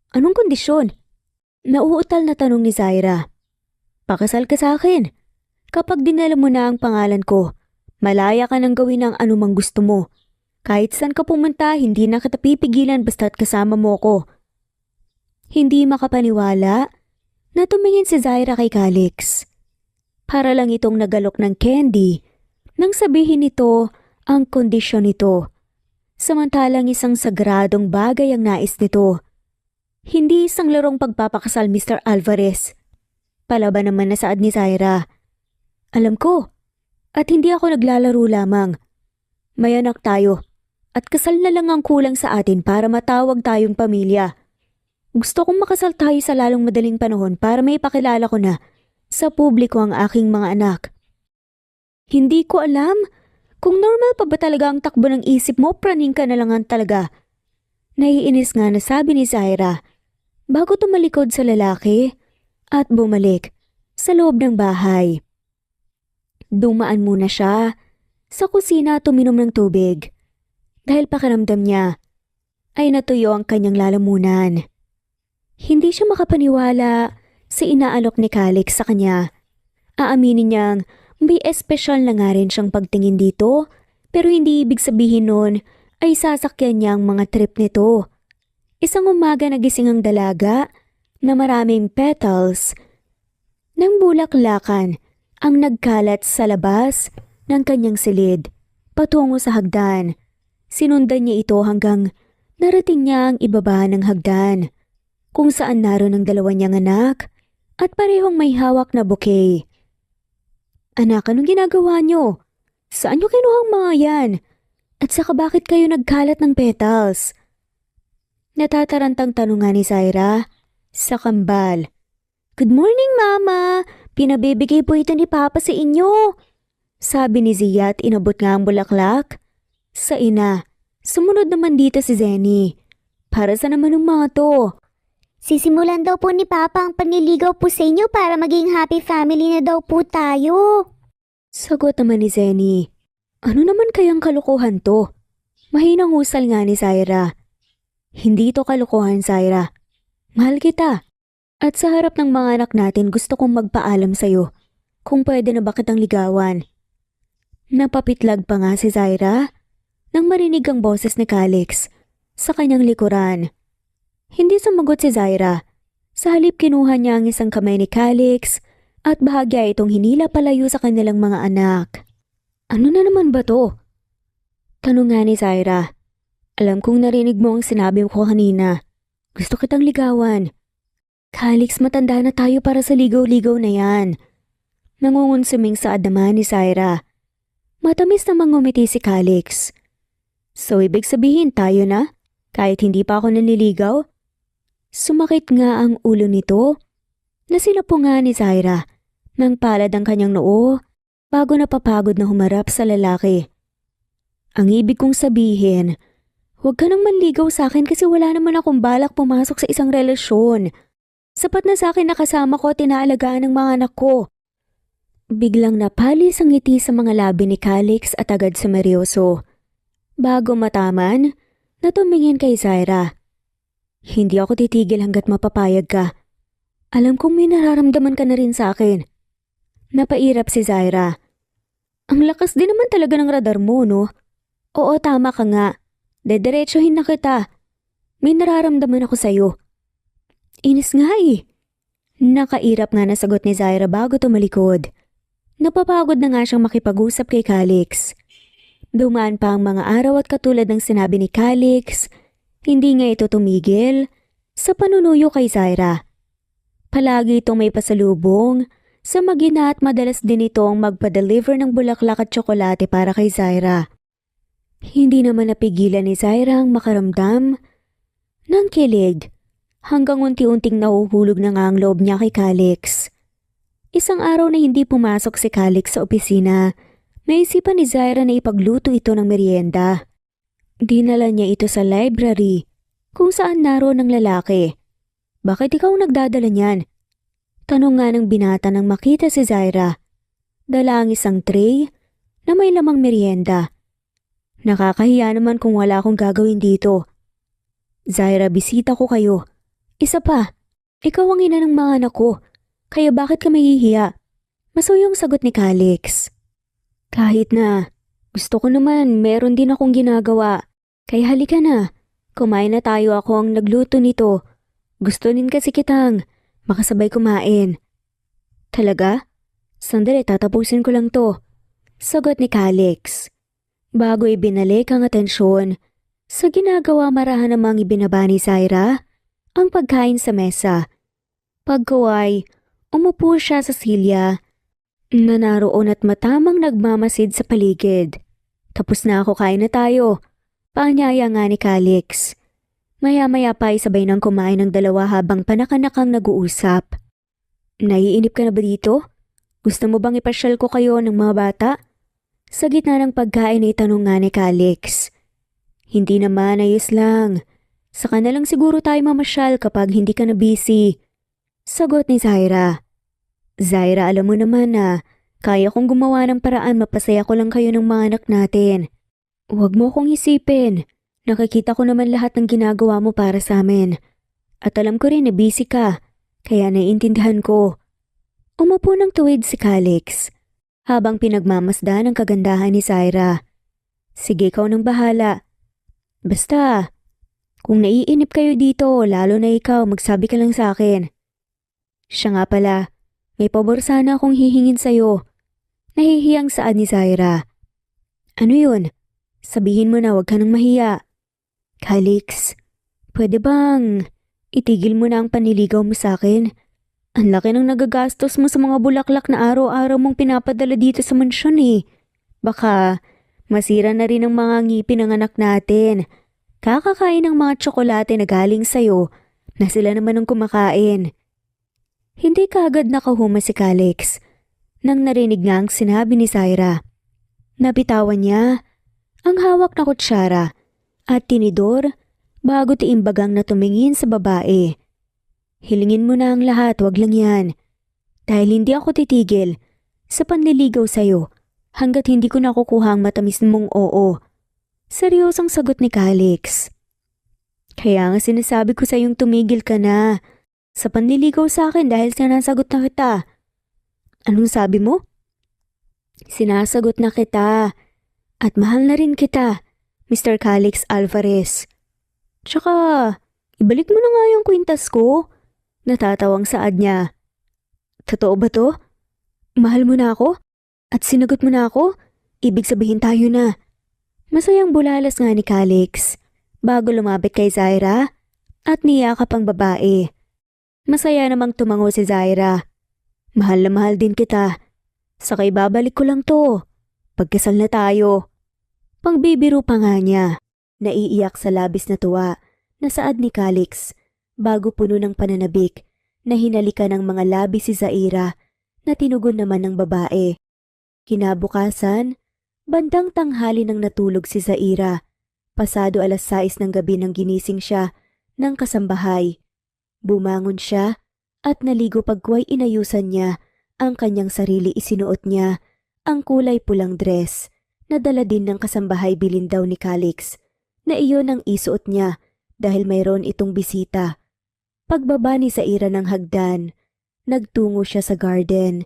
Anong kondisyon? Nauutal na tanong ni Zaira. Pakasal ka sa akin. Kapag dinala mo na ang pangalan ko, malaya ka nang gawin ang anumang gusto mo. Kahit saan ka pumunta, hindi na kita pipigilan basta't kasama mo ko. Hindi makapaniwala na tumingin si Zaira kay Calix. Para lang itong nagalok ng candy nang sabihin nito ang kondisyon nito. Samantalang isang sagradong bagay ang nais nito. Hindi isang larong pagpapakasal, Mr. Alvarez. Palaban naman na saad ni Zaira. Alam ko, at hindi ako naglalaro lamang. May anak tayo, at kasal na lang ang kulang sa atin para matawag tayong pamilya. Gusto kong makasal tayo sa lalong madaling panahon para may pakilala ko na sa publiko ang aking mga anak. Hindi ko alam kung normal pa ba talaga ang takbo ng isip mo, praning ka na lang talaga. Naiinis nga na sabi ni Zaira bago tumalikod sa lalaki at bumalik sa loob ng bahay. Dumaan muna siya sa kusina at uminom ng tubig dahil pakiramdam niya ay natuyo ang kanyang lalamunan. Hindi siya makapaniwala sa inaalok ni Calix sa kanya. Aaminin niyang may espesyal na nga rin siyang pagtingin dito, pero hindi ibig sabihin nun ay sasakyan niya ang mga trip nito. Isang umaga nagising ang dalaga na maraming petals ng bulaklakan ang nagkalat sa labas ng kanyang silid patungo sa hagdan. Sinundan niya ito hanggang narating niya ang ibaba ng hagdan kung saan naroon ang dalawa niyang anak at parehong may hawak na bouquet. Anak, anong ginagawa niyo? Saan niyo kinuha ang mga yan? At saka bakit kayo nagkalat ng petals? Natatarantang tanong nga ni Zaira sa kambal. Good morning, Mama! Pinabibigay po ito ni Papa sa inyo. Sabi ni Zia at inabot nga ang bulaklak sa ina. Sumunod naman dito si Zenny. Para sa naman ng mga to? Sisimulan daw po ni Papa ang panliligaw po sa inyo para maging happy family na daw po tayo. Sagot naman ni Zenny. Ano naman kayang kalukuhan to? Mahinang husal nga ni Zaira. Hindi to kalukuhan, Zaira. Mahal kita. At sa harap ng mga anak natin gusto kong magpaalam sa'yo kung pwede na ba kitang ligawan. Napapitlag pa nga si Zaira nang marinig ang boses ni Calix sa kanyang likuran. Hindi sumagot si Zaira. Sa halip kinuha niya ang isang kamay ni Calix at bahagya itong hinila palayo sa kanilang mga anak. Ano na naman ba to? Tanong nga ni Zaira. Alam kong narinig mo ang sinabi ko kanina. Gusto kitang ligawan. Calix, matanda na tayo para sa ligaw-ligaw na yan. Nangungunsuming sa adama ni Zaira. Matamis namang ngumiti si Calix. So ibig sabihin tayo na? Kahit hindi pa ako nanliligaw? Sumakit nga ang ulo nito. Nasilapo nga ni Zaira nang palad ang kanyang noo bago napapagod na humarap sa lalaki. Ang ibig kong sabihin, huwag ka nang manligaw sa akin kasi wala naman akong balak pumasok sa isang relasyon. Sapat na sa akin na kasama ko at inaalagaan ng mga anak ko. Biglang napalis ang ngiti sa mga labi ni Calix at agad sumeryoso. Bago mataman, natumingin kay Zaira. Hindi ako titigil hanggat mapapayag ka. Alam kong may nararamdaman ka na rin sa akin. Napairap si Zaira. Ang lakas din naman talaga ng radar mo, no? Oo, tama ka nga. Dediretsuhin na kita. May nararamdaman ako sa'yo. Inis nga eh. Nakairap nga na sagot ni Zaira bago tumalikod. Napapagod na nga siyang makipag-usap kay Calix. Dumaan pa ang mga araw at katulad ng sinabi ni Calix, hindi nga ito tumigil sa panunuyo kay Zaira. Palagi itong may pasalubong sa magina at madalas din itong magpa-deliver ng bulaklak at tsokolate para kay Zaira. Hindi naman napigilan ni Zaira ang makaramdam ng kilig hanggang unti-unting nahuhulog na nga ang loob niya kay Calix. Isang araw na hindi pumasok si Calix sa opisina, naisipan ni Zaira na ipagluto ito ng merienda. Dinala niya ito sa library kung saan naroon ang lalaki. Bakit ikaw nagdadala niyan? Tanong nga ng binata nang makita si Zaira. Dala ang isang tray na may lamang merienda. Nakakahiya naman kung wala akong gagawin dito. Zaira, bisita ko kayo. Isa pa, ikaw ang ina ng mga anak ko. Kaya bakit ka mahihiya? Masuyong sagot ni Calix. Kahit na, gusto ko naman meron din akong ginagawa. Kaya halika na, kumain na tayo, ako ang nagluto nito. Gusto din kasi kitang makasabay kumain. Talaga? Sandali, tatapusin ko lang to. Sagot ni Calix. Bago ibinalik ang atensyon sa ginagawa marahan namang ibinaba ni Zaira ang pagkain sa mesa. Pagkaway, umupo siya sa silya na naroon at matamang nagmamasid sa paligid. Tapos na ako, kain na tayo. Paanyaya nga ni Calix. Maya-maya pa isabay nang kumain ng dalawa habang panakanakang nag-uusap. Naiinip ka na ba dito? Gusto mo bang ipasyal ko kayo ng mga bata? Sa gitna ng pagkain ay tanong nga ni Calix. Hindi naman, ayos lang. Saka na lang siguro tayo mamasyal kapag hindi ka na busy. Sagot ni Zaira. Zaira, alam mo naman na kaya kong gumawa ng paraan, mapasaya ko lang kayo ng mga anak natin. Huwag mo kong isipin. Nakikita ko naman lahat ng ginagawa mo para sa amin. At alam ko rin na busy ka. Kaya naiintindihan ko. Umupo ng tuwid si Calix habang pinagmamasdan ang kagandahan ni Zaira. Sige, ikaw nang bahala. Basta, kung naiinip kayo dito, lalo na ikaw, magsabi ka lang sa akin. Siya nga pala, may pabor sana akong hihingin sa'yo. Nahihiyang saad ni Zaira. Ano yun? Sabihin mo na, wag ka nang mahiya. Calix, pwede bang itigil mo na ang panliligaw mo sa akin? Ang laki ng nagagastos mo sa mga bulaklak na araw-araw mong pinapadala dito sa mansyon eh. Baka masira na rin ang mga ngipin ng anak natin. Kakakain ng mga tsokolate na galing sa'yo na sila naman ang kumakain. Hindi kaagad nakahuma si Calix nang narinig nga ang sinabi ni Zaira. Nabitawan niya ang hawak na kutsara at tinidor bago tiimbagang na tumingin sa babae. Hilingin mo na ang lahat, wag lang yan. Dahil hindi ako titigil sa panliligaw sa'yo hanggat hindi ko nakukuha ang matamis mong oo. Seryosong sagot ni Calix. Kaya nga sinasabi ko sa'yong tumigil ka na sa panliligaw sa akin dahil sinasagot na kita. Anong sabi mo? Sinasagot na kita at mahal na rin kita, Mr. Calix Alvarez. Tsaka, ibalik mo na nga yung kwintas ko. Natatawang saad niya. Totoo ba to? Mahal mo na ako? At sinagot mo na ako? Ibig sabihin tayo na. Masayang bulalas nga ni Calix bago lumapit kay Zaira at niyakap ang babae. Masaya namang tumango si Zaira. Mahal na mahal din kita. Sakay babalik ko lang to. Pagkasal na tayo. Pagbibiro pa nga niya. Naiiyak sa labis na tuwa na saad ni Calix bago puno ng pananabik na hinalikan ng mga labi si Zaira na tinugon naman ng babae. Kinabukasan, bandang tanghali nang natulog si Zaira. Pasado 6:00 ng gabi nang ginising siya ng kasambahay. Bumangon siya at naligo pagkway inayusan niya ang kanyang sarili. Isinuot niya ang kulay pulang dress na dala din ng kasambahay bilin daw ni Calix na iyon ang isuot niya dahil mayroon itong bisita. Pagbaba ni Zaira ng hagdan, nagtungo siya sa garden.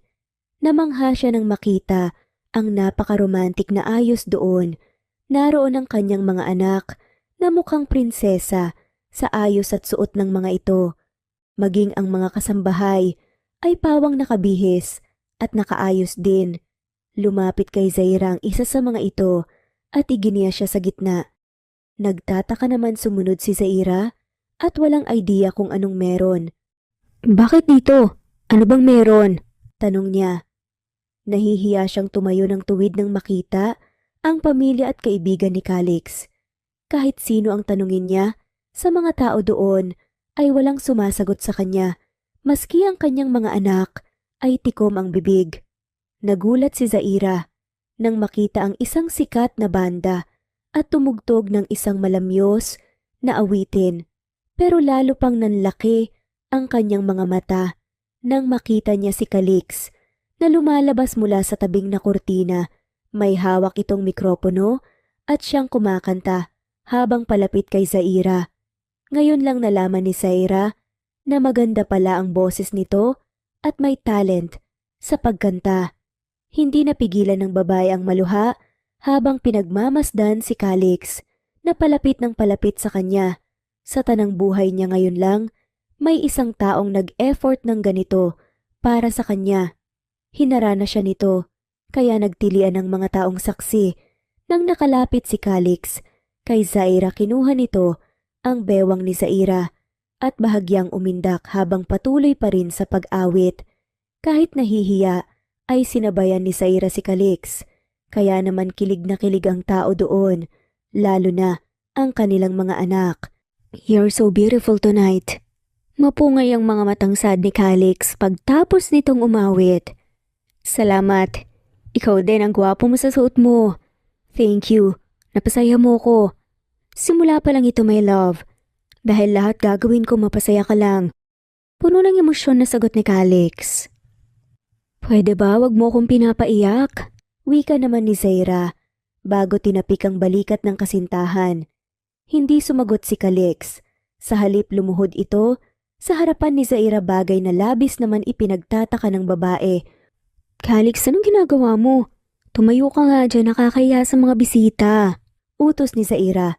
Namangha siya nang makita ang napakaromantik na ayos doon. Naroon ang kanyang mga anak na mukhang prinsesa sa ayos at suot ng mga ito. Maging ang mga kasambahay ay pawang nakabihis at nakaayos din. Lumapit kay Zaira ang isa sa mga ito at iginiya siya sa gitna. Nagtataka naman sumunod si Zaira at walang idea kung anong meron. Bakit dito? Ano bang meron? Tanong niya. Nahihiya siyang tumayo ng tuwid nang makita ang pamilya at kaibigan ni Calix. Kahit sino ang tanungin niya, sa mga tao doon ay walang sumasagot sa kanya, maski ang kanyang mga anak ay tikom ang bibig. Nagulat si Zaira nang makita ang isang sikat na banda at tumugtog ng isang malamyos na awitin. Pero lalo pang nanlaki ang kanyang mga mata nang makita niya si Calix na lumalabas mula sa tabing na kurtina. May hawak itong mikropono at siyang kumakanta habang palapit kay Zaira. Ngayon lang nalaman ni Zaira na maganda pala ang boses nito at may talent sa pagkanta. Hindi napigilan ng babae ang maluha habang pinagmamasdan si Calix na palapit ng palapit sa kanya. Sa tanang buhay niya ngayon lang, may isang taong nag-effort ng ganito para sa kanya. Hinarana siya nito, kaya nagtilian ng mga taong saksi. Nang nakalapit si Calix, kay Zaira kinuha nito ang bewang ni Zaira at bahagyang umindak habang patuloy pa rin sa pag-awit. Kahit nahihiya, ay sinabayan ni Zaira si Calix. Kaya naman kilig na kilig ang tao doon, lalo na ang kanilang mga anak. You're so beautiful tonight. Mapungay ang mga matang sad ni Calix pagtapos nitong umawit. Salamat. Ikaw din ang gwapo mo sa suot mo. Thank you. Napasaya mo ko. Simula pa lang ito, my love. Dahil lahat gagawin ko mapasaya ka lang. Puno ng emosyon na sagot ni Calix. Pwede ba wag mo akong pinapaiyak? Wika naman ni Zaira bago tinapik ang balikat ng kasintahan. Hindi sumagot si Calix. Sa halip lumuhod ito Sa harapan ni Zaira bagay na labis naman ipinagtataka ng babae. Calix, anong ginagawa mo? Tumayo ka nga dyan, nakakahiya sa mga bisita. Utos ni Zaira.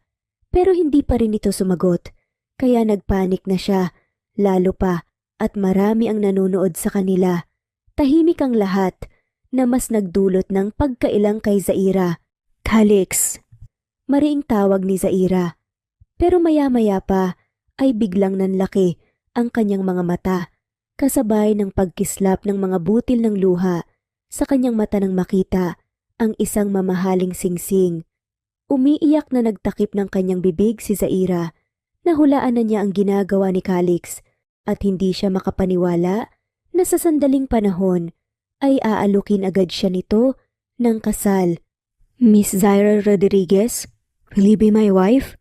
Pero hindi pa rin ito sumagot. Kaya nagpanik na siya. Lalo pa at marami ang nanonood sa kanila. Tahimik ang lahat na mas nagdulot ng pagkailang kay Zaira. Calix. Mariing tawag ni Zaira. Pero maya-maya pa ay biglang nanlaki ang kanyang mga mata, kasabay ng pagkislap ng mga butil ng luha sa kanyang mata nang makita ang isang mamahaling singsing. Umiiyak na nagtakip ng kanyang bibig si Zaira. Nahulaan na niya ang ginagawa ni Calix at hindi siya makapaniwala na sa sandaling panahon ay aalukin agad siya nito ng kasal. Miss Zaira Rodriguez, will you be my wife?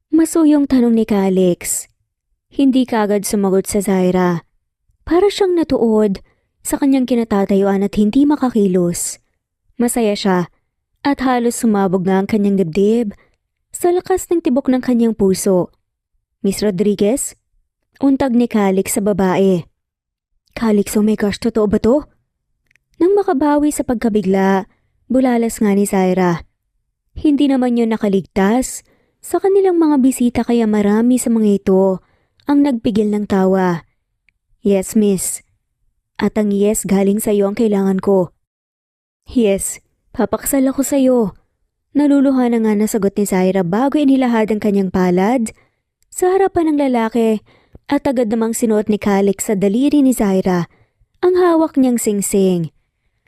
Masuyong tanong ni Calix. Hindi kaagad sumagot sa Zaira. Para siyang natuod sa kanyang kinatatayuan at hindi makakilos. Masaya siya at halos sumabog na ang kanyang dibdib sa lakas ng tibok ng kanyang puso. Miss Rodriguez? Untag ni Calix sa babae. Calix, oh my gosh, totoo ba to? Nang makabawi sa pagkabigla, bulalas nga ni Zaira. Hindi naman yun nakaligtas sa kanilang mga bisita kaya marami sa mga ito ang nagpigil ng tawa. Yes, miss. At ang yes galing sa iyo ang kailangan ko. Yes, papakasal ako sa iyo. Naluluha na nga nasagot ni Zaira bago inilahad ang kanyang palad sa harapan ng lalaki at agad namang sinuot ni Calix sa daliri ni Zaira ang hawak niyang singsing.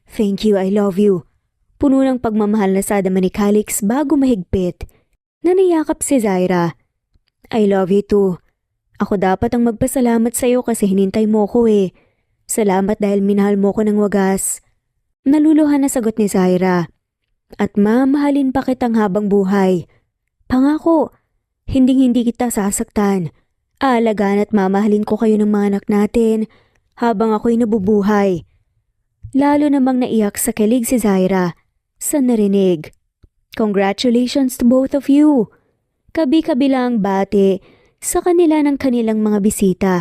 Thank you, I love you. Puno ng pagmamahal na sadama ni Calix bago mahigpit. Naniyakap si Zaira. I love you too. Ako dapat ang magpasalamat sa iyo kasi hinintay mo ko eh. Salamat dahil minahal mo ko ng wagas. Naluluhan na sagot ni Zaira. At mamahalin pa kitang habang buhay. Pangako, hindi kita sasaktan. Aalagaan at mamahalin ko kayo ng mga anak natin habang ako'y nabubuhay. Lalo namang naiyak sa kilig si Zaira sa narinig. Congratulations to both of you. Kabi-kabila ang bati sa kanila ng kanilang mga bisita.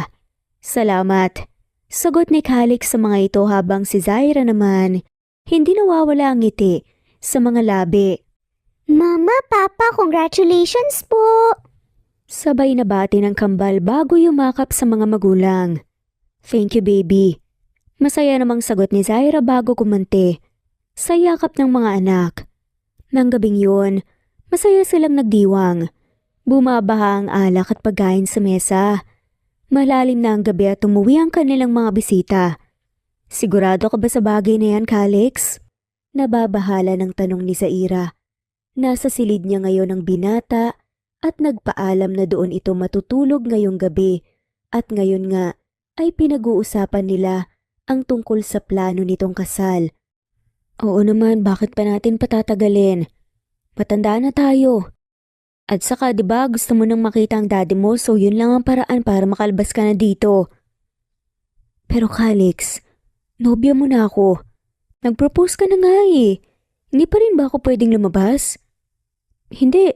Salamat. Sagot ni Calix sa mga ito habang si Zaira naman hindi nawawala ang ngiti sa mga labi. Mama, Papa, congratulations po! Sabay na bati ng kambal bago yumakap sa mga magulang. Thank you, baby. Masaya namang sagot ni Zaira bago kumante sa yakap ng mga anak. Nang gabing yun, masaya silang nagdiwang. Bumabaha ang alak at pagkain sa mesa. Malalim na ang gabi at umuwi ang kanilang mga bisita. Sigurado ka ba sa bagay na yan, Calix? Nababahala ng tanong ni Zaira. Nasa silid niya ngayon ang binata at nagpaalam na doon ito matutulog ngayong gabi at ngayon nga ay pinag-uusapan nila ang tungkol sa plano nitong kasal. Oo naman, bakit pa natin patatagalin? Matanda na tayo. At saka 'di ba gusto mo nang makita ang daddy mo so yun lang ang paraan para makalabas ka na dito. Pero Calix, nobya mo na ako. Nag-propose ka na nga eh. Hindi pa rin ba ako pwedeng lumabas? Hindi.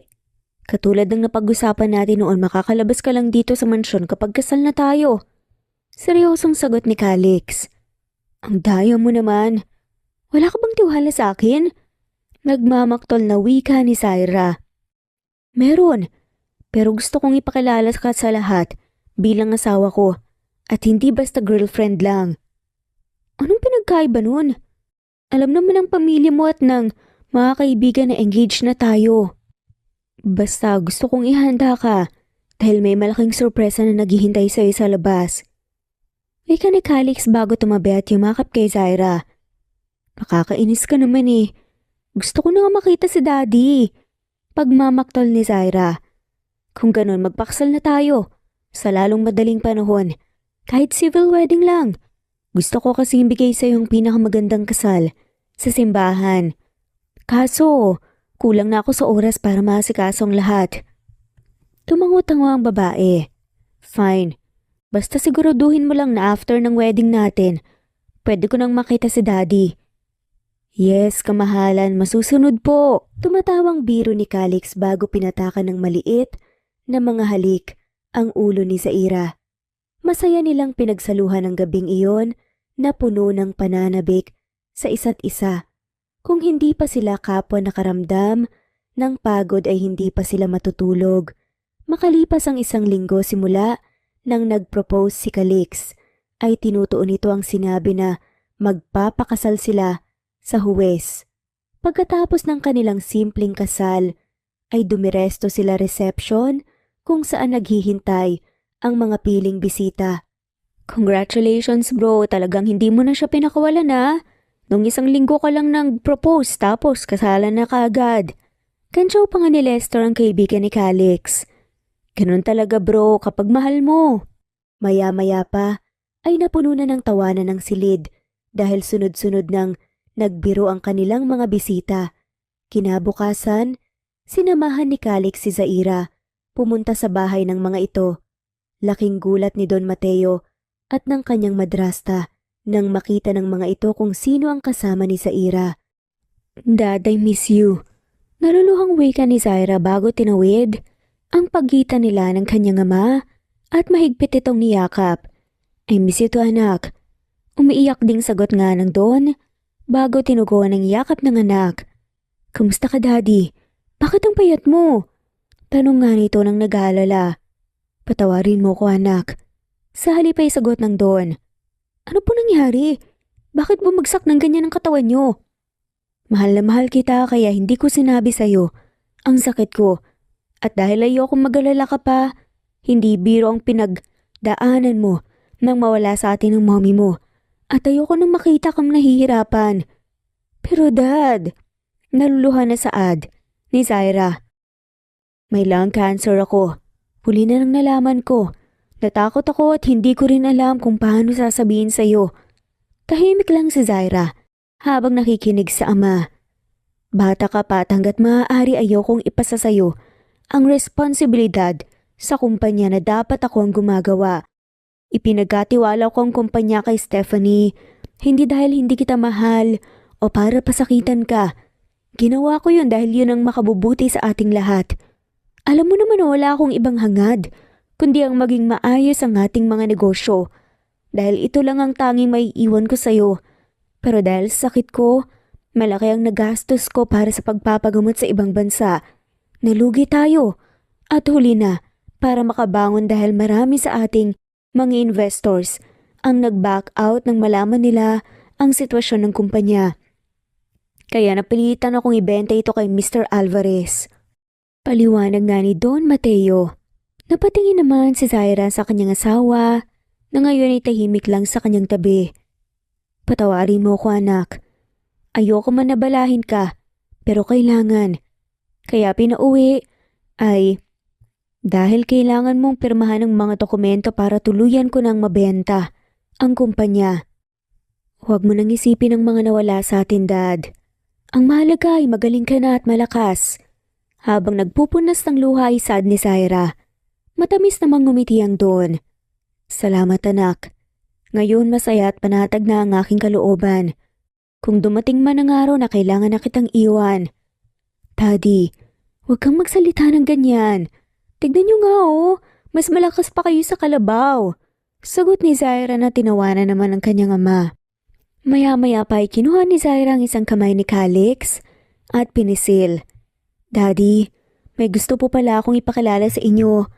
Katulad ng napag-usapan natin noon makakalabas ka lang dito sa mansyon kapag kasal na tayo. Seryosong sagot ni Calix. Ang daya mo naman. Wala ka bang tiwala sa akin? Nagmamaktol na wika ni Zaira. Meron, pero gusto kong ipakilala ka sa lahat bilang asawa ko at hindi basta girlfriend lang. Anong pinagkaiba nun? Alam naman ng pamilya mo at ng mga kaibigan na engaged na tayo. Basta gusto kong ihanda ka dahil may malaking sorpresa na naghihintay sa'yo sa labas. Wika ni Calix bago tumabi at yumakap kay Zaira. Nakakainis ka naman eh. Gusto ko na nga makita si Daddy. Pagmamaktol ni Zaira. Kung ganun magpakasal na tayo. Sa lalong madaling panahon. Kahit civil wedding lang. Gusto ko kasing bigay sa yung pinakamagandang kasal. Sa simbahan. Kaso, kulang na ako sa oras para maasikaso ang lahat. Tumango-tango ang babae. Fine. Basta siguraduhin mo lang na after ng wedding natin, pwede ko nang makita si Daddy. Yes, kamahalan, masusunod po. Tumatawang biro ni Calix bago pinatakan ng maliit na mga halik ang ulo ni Zaira. Masaya nilang pinagsaluhan ang gabing iyon na puno ng pananabik sa isa't isa. Kung hindi pa sila kapwa nakaramdam ng pagod ay hindi pa sila matutulog. Makalipas ang 1 linggo simula nang nag-propose si Calix, ay tinutuon nito ang sinabi na magpapakasal sila sa Huwes. Pagkatapos ng kanilang simpleng kasal, ay dumiresto sila reception kung saan naghihintay ang mga piling bisita. Congratulations bro, talagang hindi mo na siya pinakawalan na. Nung 1 linggo ka lang nag-propose tapos kasalan na kaagad. Kantsaw pa nga ni Lester ang kaibigan ni Calix. Ganun talaga bro kapag mahal mo. Maya-maya pa ay napuno na ng tawanan ng silid dahil sunod-sunod nang nagbiro ang kanilang mga bisita. Kinabukasan, sinamahan ni Calix si Zaira pumunta sa bahay ng mga ito. Laking gulat ni Don Mateo at ng kanyang madrasta nang makita ng mga ito kung sino ang kasama ni Zaira. Dad, I miss you. Naluluhang wika ni Zaira bago tinawid ang pagitan nila ng kanyang ama at mahigpit itong niyakap. I miss you too, anak. Umiiyak ding sagot nga ng Don bago tinuguan ng yakap ng anak. Kamusta ka, Daddy? Bakit ang payat mo? Tanong nga nito nang nag-aalala. Patawarin mo ko, anak. Sa halip ay sagot ng Don. Ano po nangyari? Bakit bumagsak ng ganyan ang katawan nyo? Mahal na mahal kita kaya hindi ko sinabi sa'yo ang sakit ko. At dahil ayokong mag-alala ka pa, hindi biro ang pinagdaanan mo nang mawala sa atin ng mommy mo. At ayoko nang makita kang nahihirapan. Pero Dad, naluluhan na saad ni Zaira. May lung cancer ako. Huli na nang nalaman ko. Natakot ako at hindi ko rin alam kung paano sasabihin sa'yo. Tahimik lang si Zaira habang nakikinig sa ama. Bata ka pa at hanggat maaari ayokong ipasa sa'yo ang responsibilidad sa kumpanya na dapat ako ang gumagawa. Ipinagkatiwala ko ang kumpanya kay Stephanie, hindi dahil hindi kita mahal o para pasakitan ka. Ginawa ko yun dahil yun ang makabubuti sa ating lahat. Alam mo naman na wala akong ibang hangad, kundi ang maging maayos ang ating mga negosyo. Dahil ito lang ang tanging may iwan ko sa'yo. Pero dahil sa sakit ko, malaki ang nagastos ko para sa pagpapagamot sa ibang bansa. Nalugi tayo. At huli na, para makabangon dahil marami sa ating mga investors ang nag-back out nang malaman nila ang sitwasyon ng kumpanya. Kaya napilitan akong ibenta ito kay Mr. Alvarez. Paliwanag nga ni Don Mateo. Napatingin naman si Zaira sa kanyang asawa na ngayon ay tahimik lang sa kanyang tabi. Patawarin mo ko, anak. Ayoko man nabalahin ka, pero kailangan. Kaya pinauwi ay dahil kailangan mong pirmahan ng mga dokumento para tuluyan ko nang mabenta ang kumpanya. Huwag mo nang isipin ang mga nawala sa atin, Dad. Ang mahalaga ay magaling ka na at malakas. Habang nagpupunas ng luha ay sad ni Zaira. Matamis namang ngumiti ang Don. Salamat, anak. Ngayon masaya at panatag na ang aking kalooban. Kung dumating man ang araw na kailangan na kitang iwan. Daddy, huwag kang magsalita ng ganyan. Tignan niyo nga mas malakas pa kayo sa kalabaw. Sagot ni Zaira na tinawanan naman ang kanyang ama. Maya-maya pa ay kinuha ni Zaira ang isang kamay ni Calix at pinisil. Daddy, may gusto po pala akong ipakilala sa inyo.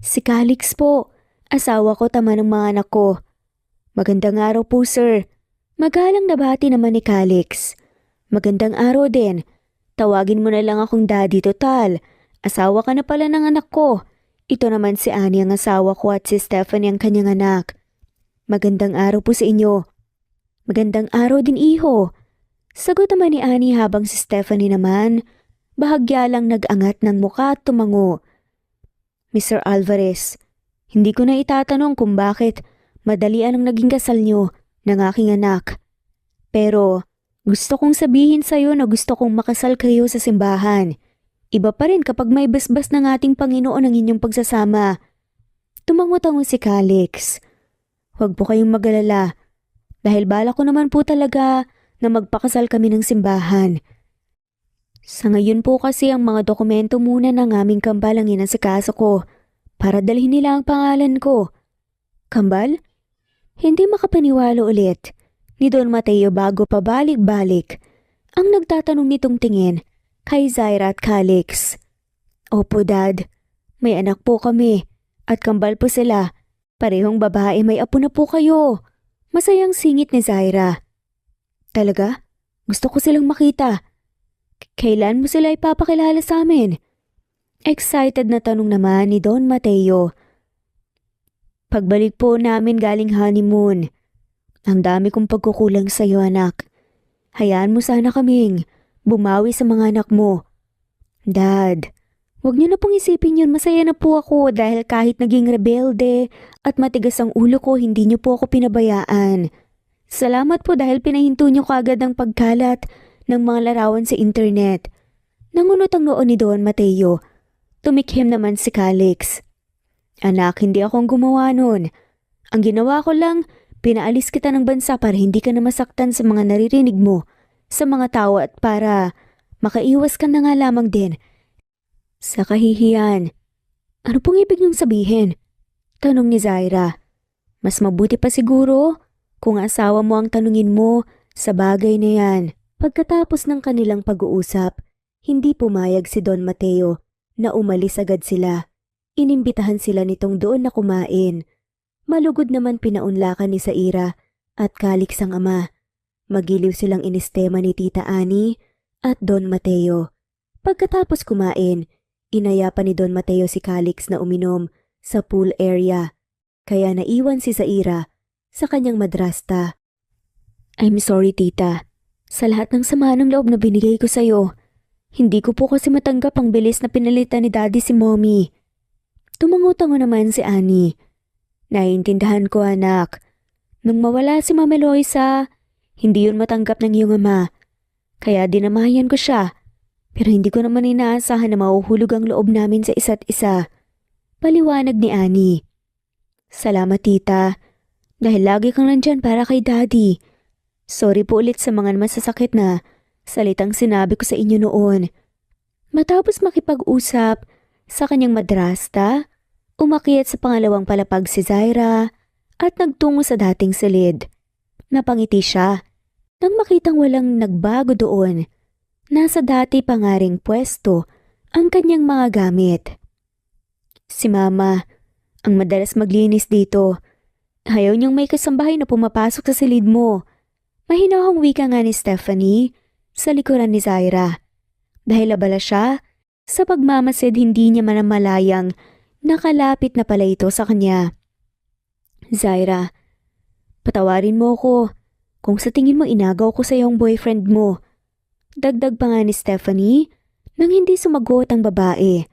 Si Calix po, asawa ko, tama ng mga anak ko. Magandang araw po, sir. Magalang nabati naman ni Calix. Magandang araw din. Tawagin mo na lang akong daddy, total. Asawa ka na pala ng anak ko. Ito naman si Annie ang asawa ko at si Stephanie ang kanyang anak. Magandang araw po sa inyo. Magandang araw din, iho. Sagot naman ni Annie habang si Stephanie naman, bahagya lang nag-angat ng muka at tumango. Mr. Alvarez, hindi ko na itatanong kung bakit madalian ang naging kasal niyo ng aking anak. Pero gusto kong sabihin sa'yo na gusto kong makasal kayo sa simbahan. Iba pa rin kapag may basbas ng ating Panginoon ang inyong pagsasama. Tumango-tango si Calix. Huwag po kayong mag-alala dahil bala ko naman po talaga na magpakasal kami ng simbahan. Sa ngayon po kasi ang mga dokumento muna ng aming kambal ang inasikaso ko para dalhin nila ang pangalan ko. Kambal? Hindi makapaniwala ulit ni Don Mateo bago pabalik-balik ang nagtatanong nitong tingin kay Zaira at Calix. Opo, Dad. May anak po kami at kambal po sila. Parehong babae, may apo na po kayo. Masayang singit ni Zaira. Talaga? Gusto ko silang makita. Kailan mo sila ipapakilala sa amin? Excited na tanong naman ni Don Mateo. Pagbalik po namin galing honeymoon. Ang dami kong pagkukulang sa iyo, anak. Hayaan mo sana kaming bumawi sa mga anak mo. Dad, huwag niyo na pong isipin yun. Masaya na po ako dahil kahit naging rebelde at matigas ang ulo ko, hindi niyo po ako pinabayaan. Salamat po dahil pinahinto niyo kaagad ang pagkalat ng mga larawan sa internet. Nangunot ang noo ni Don Mateo. Tumikhim naman si Calix. Anak, hindi akong gumawa nun. Ang ginawa ko lang, pinaalis kita ng bansa para hindi ka na masaktan sa mga naririnig mo, sa mga tao at para makaiwas ka na nga lamang din sa kahihiyan. Ano pong ibig niyong sabihin? Tanong ni Zaira. Mas mabuti pa siguro kung asawa mo ang tanungin mo sa bagay na yan. Pagkatapos ng kanilang pag-uusap, hindi pumayag si Don Mateo na umalis agad sila. Inimbitahan sila nitong doon na kumain. Malugod naman pinaunlakan ni Zaira at Calix ang ama. Magiliw silang inistema ni Tita Annie at Don Mateo. Pagkatapos kumain, inaya pa ni Don Mateo si Calix na uminom sa pool area. Kaya naiwan si Zaira sa kanyang madrasta. I'm sorry, Tita. Sa lahat ng sama ng loob na binigay ko sa'yo, hindi ko po kasi matanggap ang bilis na pinalitan ni Daddy si Mommy. Tumango-tango naman si Annie. Naiintindihan ko, anak. Nung mawala si Mama Eloisa, hindi yun matanggap ng iyong ama. Kaya dinamayan ko siya. Pero hindi ko naman inaasahan na mahuhulog ang loob namin sa isa't isa. Paliwanag ni Annie. Salamat, Tita. Dahil lagi kang nandyan para kay Daddy. Sorry po ulit sa mga masasakit na salitang sinabi ko sa inyo noon. Matapos makipag-usap sa kanyang madrasta, umakyat sa pangalawang palapag si Zaira at nagtungo sa dating silid. Napangiti siya nang makitang walang nagbago doon. Nasa dati pa nga ring pwesto ang kanyang mga gamit. Si Mama, ang madalas maglinis dito. Ayaw niyang may kasambahay na pumapasok sa silid mo. Mahinahong wika nga ni Stephanie sa likuran ni Zaira. Dahil abala siya, sa pagmamasid hindi niya manamalayang nakalapit na pala ito sa kanya. Zaira, patawarin mo ako kung sa tingin mo inagaw ko sa iyong boyfriend mo. Dagdag pa nga ni Stephanie nang hindi sumagot ang babae.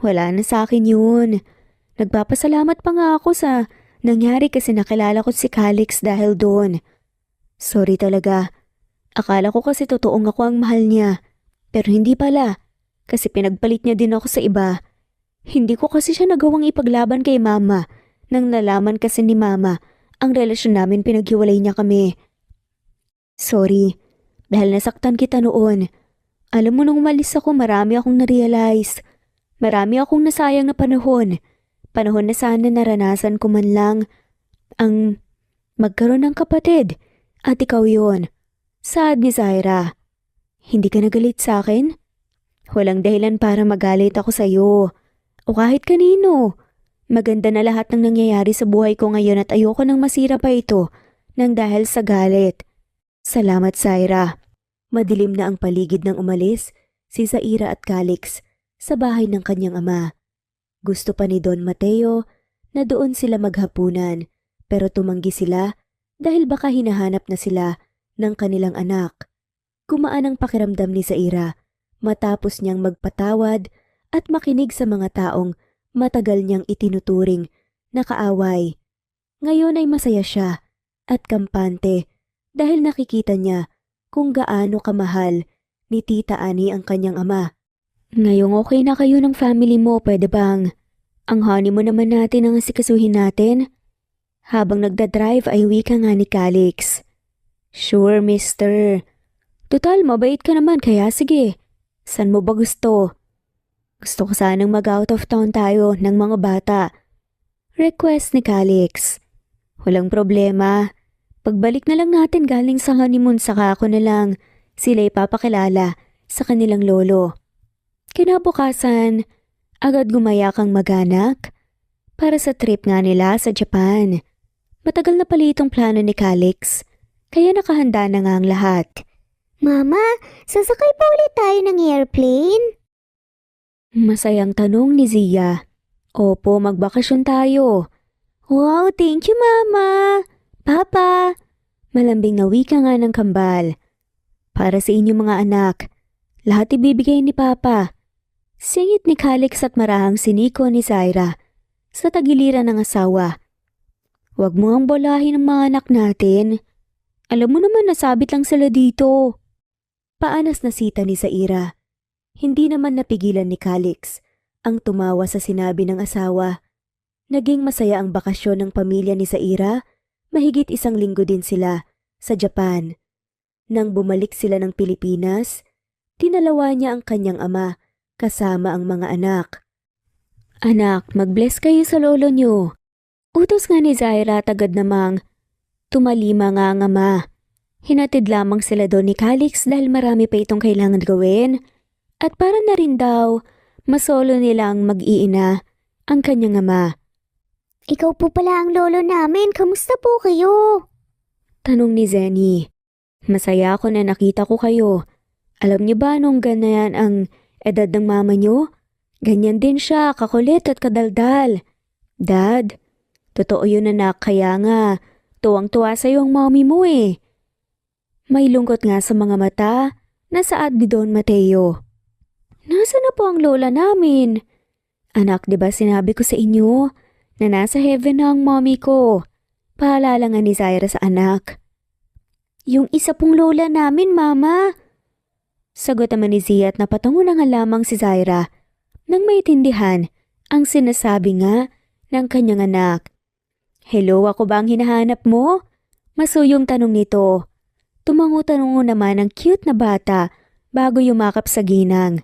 Wala na sa akin yun. Nagpapasalamat pa nga ako sa nangyari kasi nakilala ko si Calix dahil doon. Sorry talaga. Akala ko kasi totoong ako ang mahal niya. Pero hindi pala. Kasi pinagpalit niya din ako sa iba. Hindi ko kasi siya nagawang ipaglaban kay Mama nang nalaman kasi ni Mama ang relasyon namin pinaghiwalay niya kami. Sorry, dahil nasaktan kita noon. Alam mo nung umalis ako marami akong na-realize. Marami akong nasayang na panahon. Panahon na sana naranasan ko man lang ang magkaroon ng kapatid. At ikaw yun. Saad ni Zaira. Hindi ka nagalit sa akin? Walang dahilan para magalit ako sa iyo. O kahit kanino. Maganda na lahat ng nangyayari sa buhay ko ngayon at ayoko nang masira pa ito nang dahil sa galit. Salamat, Zaira. Madilim na ang paligid nang umalis si Zaira at Calix sa bahay ng kanyang ama. Gusto pa ni Don Mateo na doon sila maghapunan pero tumanggi sila dahil baka hinahanap na sila ng kanilang anak. Gumaan ang pakiramdam ni Zaira matapos niyang magpatawad at makinig sa mga taong matagal niyang itinuturing na kaaway. Ngayon ay masaya siya at kampante dahil nakikita niya kung gaano kamahal ni Tita Annie ang kanyang ama. Ngayong okay na kayo ng family mo, pwede bang ang honeymoon naman natin ang asikasuhin natin? Habang nagdadrive ay wika nga ni Calix. Sure, mister. Total, mabait ka naman kaya sige. San mo ba gusto? Gusto ko sanang mag-out of town tayo ng mga bata. Request ni Calix. Walang problema. Pagbalik na lang natin galing sa honeymoon saka ako na lang sila ipapakilala sa kanilang lolo. Kinabukasan, agad gumaya kang mag-anak para sa trip nga nila sa Japan. Matagal na pala itong plano ni Calix, kaya nakahanda na nga ang lahat. Mama, sasakay pa ulit tayo ng airplane? Masayang tanong ni Zia. Opo, magbakasyon tayo. Wow, thank you mama! Papa! Malambing na wika nga ng kambal. Para sa inyong mga anak, lahat ibibigay ni Papa. Singit ni Calix at marahang siniko ni Zaira sa tagiliran ng asawa. Huwag mo ang bolahin ng mga anak natin. Alam mo naman nasabit lang sila dito. Paanas na sita ni Zaira. Hindi naman napigilan ni Calix ang tumawa sa sinabi ng asawa. Naging masaya ang bakasyon ng pamilya ni Zaira, mahigit 1 linggo din sila sa Japan. Nang bumalik sila ng Pilipinas, tinalawa niya ang kanyang ama kasama ang mga anak. Anak, mag-bless kayo sa lolo niyo. Utos nga ni Zaira at agad namang tumalima nga ang ama. Hinatid lamang sila doon ni Calix dahil marami pa itong kailangan gawin at para na rin daw masolo nilang mag-iina ang kanyang ama. Ikaw po pala ang lolo namin. Kamusta po kayo? Tanong ni Zenny. Masaya ako na nakita ko kayo. Alam niyo ba nung ganyan ang edad ng mama niyo? Ganyan din siya, kakulit at kadaldal. Dad, totoo yun anak, kaya nga tuwang-tuwa sa'yo ang mommy mo eh. May lungkot nga sa mga mata na saad ni Don Mateo. Nasaan na po ang lola namin? Anak, di ba sinabi ko sa inyo na nasa heaven na ang mommy ko? Paalala nga ni Zaira sa anak. Yung isa pong lola namin, mama. Sagot naman ni Zia at napatungo na nga lamang si Zaira nang maintindihan ang sinasabi nga ng kanyang anak. Hello, ako ba ang hinahanap mo? Masuyong tanong nito. Tumango-tanong naman ang cute na bata bago yumakap sa ginang.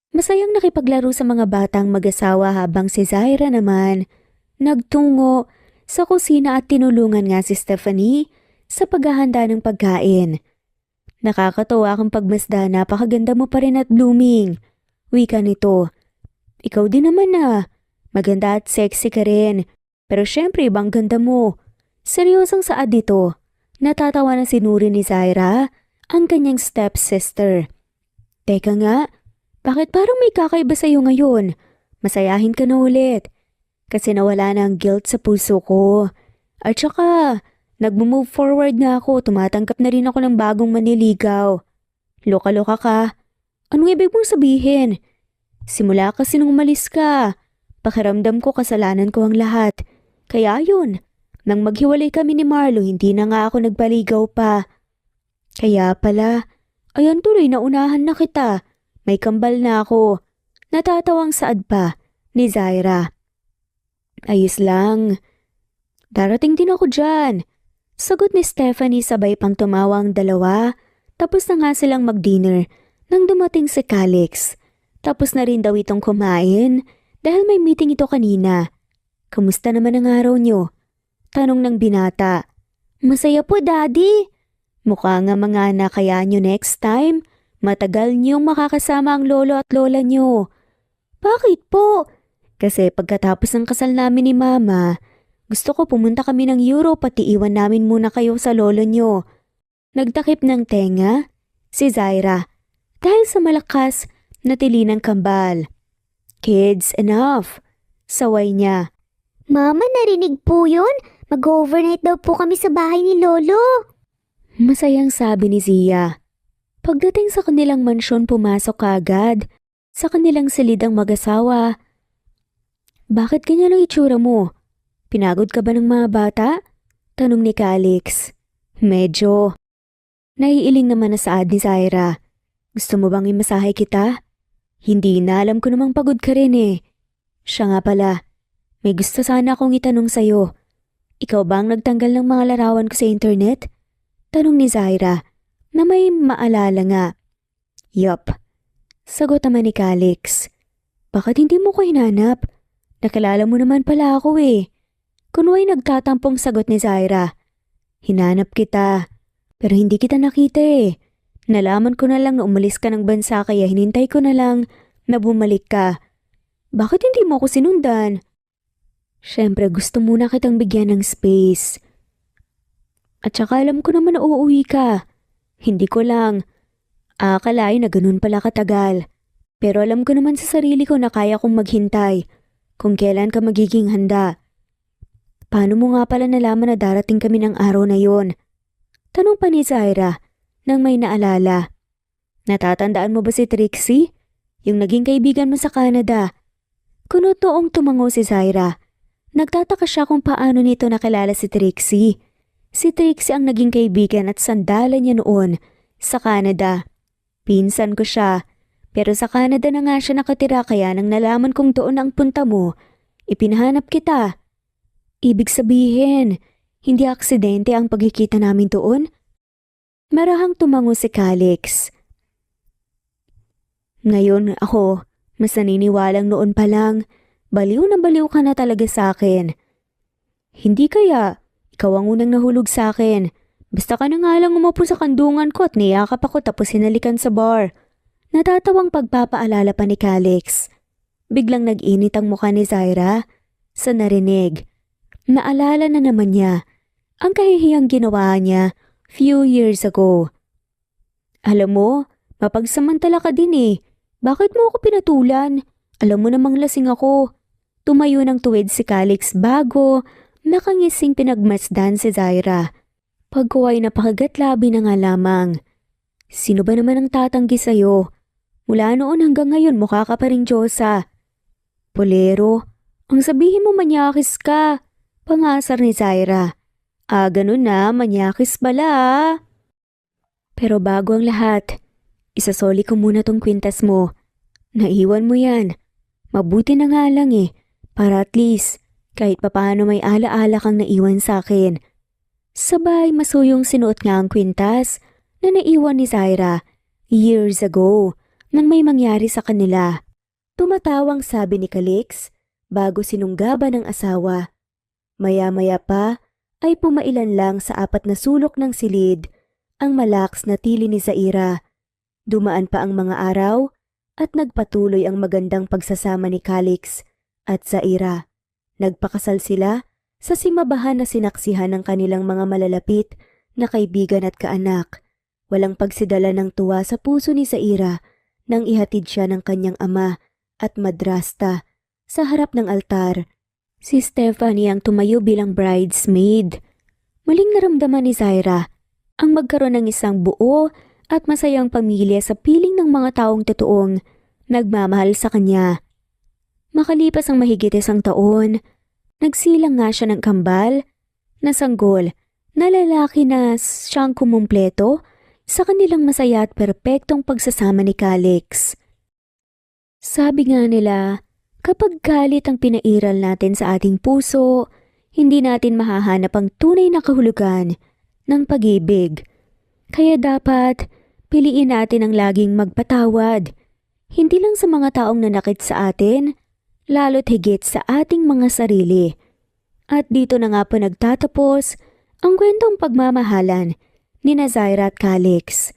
Masayang nakipaglaro sa mga batang mag-asawa habang si Zaira naman nagtungo sa kusina at tinulungan nga si Stephanie sa paghahanda ng pagkain. Nakakatawa kang pagmasda, napakaganda mo pa rin at blooming. Wika nito. Ikaw din naman na. Maganda at sexy ka rin. Pero syempre ibang ganda mo. Seryosong saad dito. Natatawa na sinuri ni Zaira ang kanyang stepsister. Teka nga, bakit parang may kakaiba sa'yo ngayon? Masayahin ka na ulit. Kasi nawala na ang guilt sa puso ko. At saka, nag-move forward na ako, tumatanggap na rin ako ng bagong maniligaw. Loka-loka ka. Anong ibig mong sabihin? Simula kasi nung umalis ka, pakiramdam ko kasalanan ko ang lahat. Kaya yun, nang maghiwalay kami ni Marlo, hindi na nga ako nagbaligaw pa. Kaya pala, ayan tuloy naunahan na kita. May kambal na ako. Natatawang saad pa ni Zaira. Ayos lang. Darating din ako dyan. Sagot ni Stephanie sabay pang tumawa ang dalawa. Tapos na nga silang mag-dinner nang dumating si Calix. Tapos na rin daw itong kumain dahil may meeting ito kanina. Kamusta naman ang araw nyo? Tanong ng binata. Masaya po, Daddy. Mukha nga mga anak kaya nyo next time. Matagal niyong makakasama ang lolo at lola nyo. Bakit po? Kasi pagkatapos ng kasal namin ni Mama, gusto ko pumunta kami ng Europe pati iwan namin muna kayo sa lolo nyo. Nagtakip ng tenga si Zaira dahil sa malakas na tili ng kambal. Kids, enough. Saway niya. Mama, narinig po yun? Mag-overnight daw po kami sa bahay ni Lolo. Masayang sabi ni Zia. Pagdating sa kanilang mansyon pumasok agad sa kanilang silidang mag-asawa. Bakit ganyan ang itsura mo? Pinagod ka ba ng mga bata? Tanong ni Calix. Medyo. Naiiling naman na saad ni Zaira. Gusto mo bang imasahe kita? Hindi na, alam ko namang pagod ka rin eh. Siya nga pala, may gusto sana akong itanong sa'yo. Ikaw ba ang nagtanggal ng mga larawan ko sa internet? Tanong ni Zaira na may maalala nga. Yup. Sagot naman ni Calix. Bakit hindi mo ko hinanap? Nakilala mo naman pala ako eh. Kunwa'y nagtatampong sagot ni Zaira. Hinanap kita, pero hindi kita nakita eh. Nalaman ko na lang na umalis ka ng bansa kaya hinintay ko na lang na bumalik ka. Bakit hindi mo ako sinundan? Siyempre gusto muna kitang bigyan ng space. At saka alam ko naman na uuwi ka. Hindi ko lang. Akalain na ganun pala katagal. Pero alam ko naman sa sarili ko na kaya kong maghintay kung kailan ka magiging handa. Paano mo nga pala nalaman na darating kami ng araw na yon? Tanong pa ni Zaira nang may naalala. Natatandaan mo ba si Trixie? Yung naging kaibigan mo sa Canada. Kunutoong tumango si Zaira. Nagtataka siya kung paano nito nakilala si Trixie. Si Trixie ang naging kaibigan at sandalan niya noon sa Canada. Pinsan ko siya. Pero sa Canada na nga siya nakatira kaya nang nalaman kong doon ang punta mo, ipinahanap kita. Ibig sabihin, hindi aksidente ang pagkikita namin doon? Marahang tumango si Calix. Ngayon ako, mas naniniwalang noon pa lang, baliw na baliw ka na talaga sa akin. Hindi kaya, ikaw ang unang nahulog sa akin. Basta ka na nga lang umupo sa kandungan ko at niyakap ako tapos hinalikan sa bar. Natatawang pagpapaalala pa ni Calix. Biglang nag-init ang mukha ni Zaira sa narinig. Naalala na naman niya ang kahihiyang ginawa niya few years ago. Alam mo, mapagsamantala ka din eh. Bakit mo ako pinatulan? Alam mo namang lasing ako. Tumayo ng tuwid si Calix bago nakangising pinagmasdan si Zaira. Pagkuwa'y napakagatlabi na nga lamang. Sino ba naman ang tatanggi sa'yo? Mula noon hanggang ngayon mukha ka pa rin Diyosa. Polero, ang sabihin mo manyakis ka. Pangasar ni Zaira. Ganun na, manyakis bala. Pero bago ang lahat, isasoli ko muna tong kwintas mo. Naiwan mo yan. Mabuti na nga lang eh, para at least kahit papaano may alaala kang naiwan sa akin. Sabay masuyong sinuot nga ang kwintas na naiwan ni Zaira years ago. Nang may mangyari sa kanila. Tumatawang sabi ni Calix bago sinunggaban ng asawa. Maya-maya pa ay pumailan lang sa apat na sulok ng silid ang malaks na tili ni Zaira. Dumaan pa ang mga araw at nagpatuloy ang magandang pagsasama ni Calix at Zaira. Nagpakasal sila sa simbahan na sinaksihan ng kanilang mga malalapit na kaibigan at kaanak. Walang pagsidala ng tuwa sa puso ni Zaira nang ihatid siya ng kanyang ama at madrasta sa harap ng altar. Si Stephanie ang tumayo bilang bridesmaid. Muling naramdaman ni Zaira ang magkaroon ng isang buo at masayang pamilya sa piling ng mga taong totoong nagmamahal sa kanya. Makalipas ang mahigit isang taon, nagsilang nga siya ng kambal na sanggol na lalaki na siyang kumumpleto sa kanilang masaya at perpektong pagsasama ni Calix. Sabi nga nila, kapag galit ang pinairal natin sa ating puso, hindi natin mahahanap ang tunay na kahulugan ng pag-ibig. Kaya dapat piliin natin ang laging magpatawad, hindi lang sa mga taong nanakit sa atin, lalo't higit sa ating mga sarili. At dito na nga po nagtatapos ang kwentong pagmamahalan ni Zaira at Calix.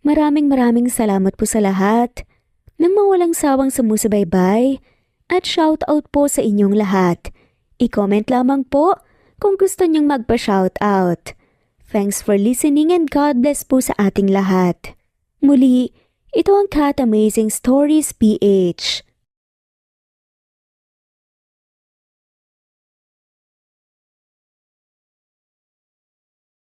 Maraming salamat po sa lahat ng mawalang sawang sumusubaybay at shoutout po sa inyong lahat. I-comment lamang po kung gusto niyong magpa-shoutout. Thanks for listening and God bless po sa ating lahat. Muli, ito ang Cat Amazing Stories PH.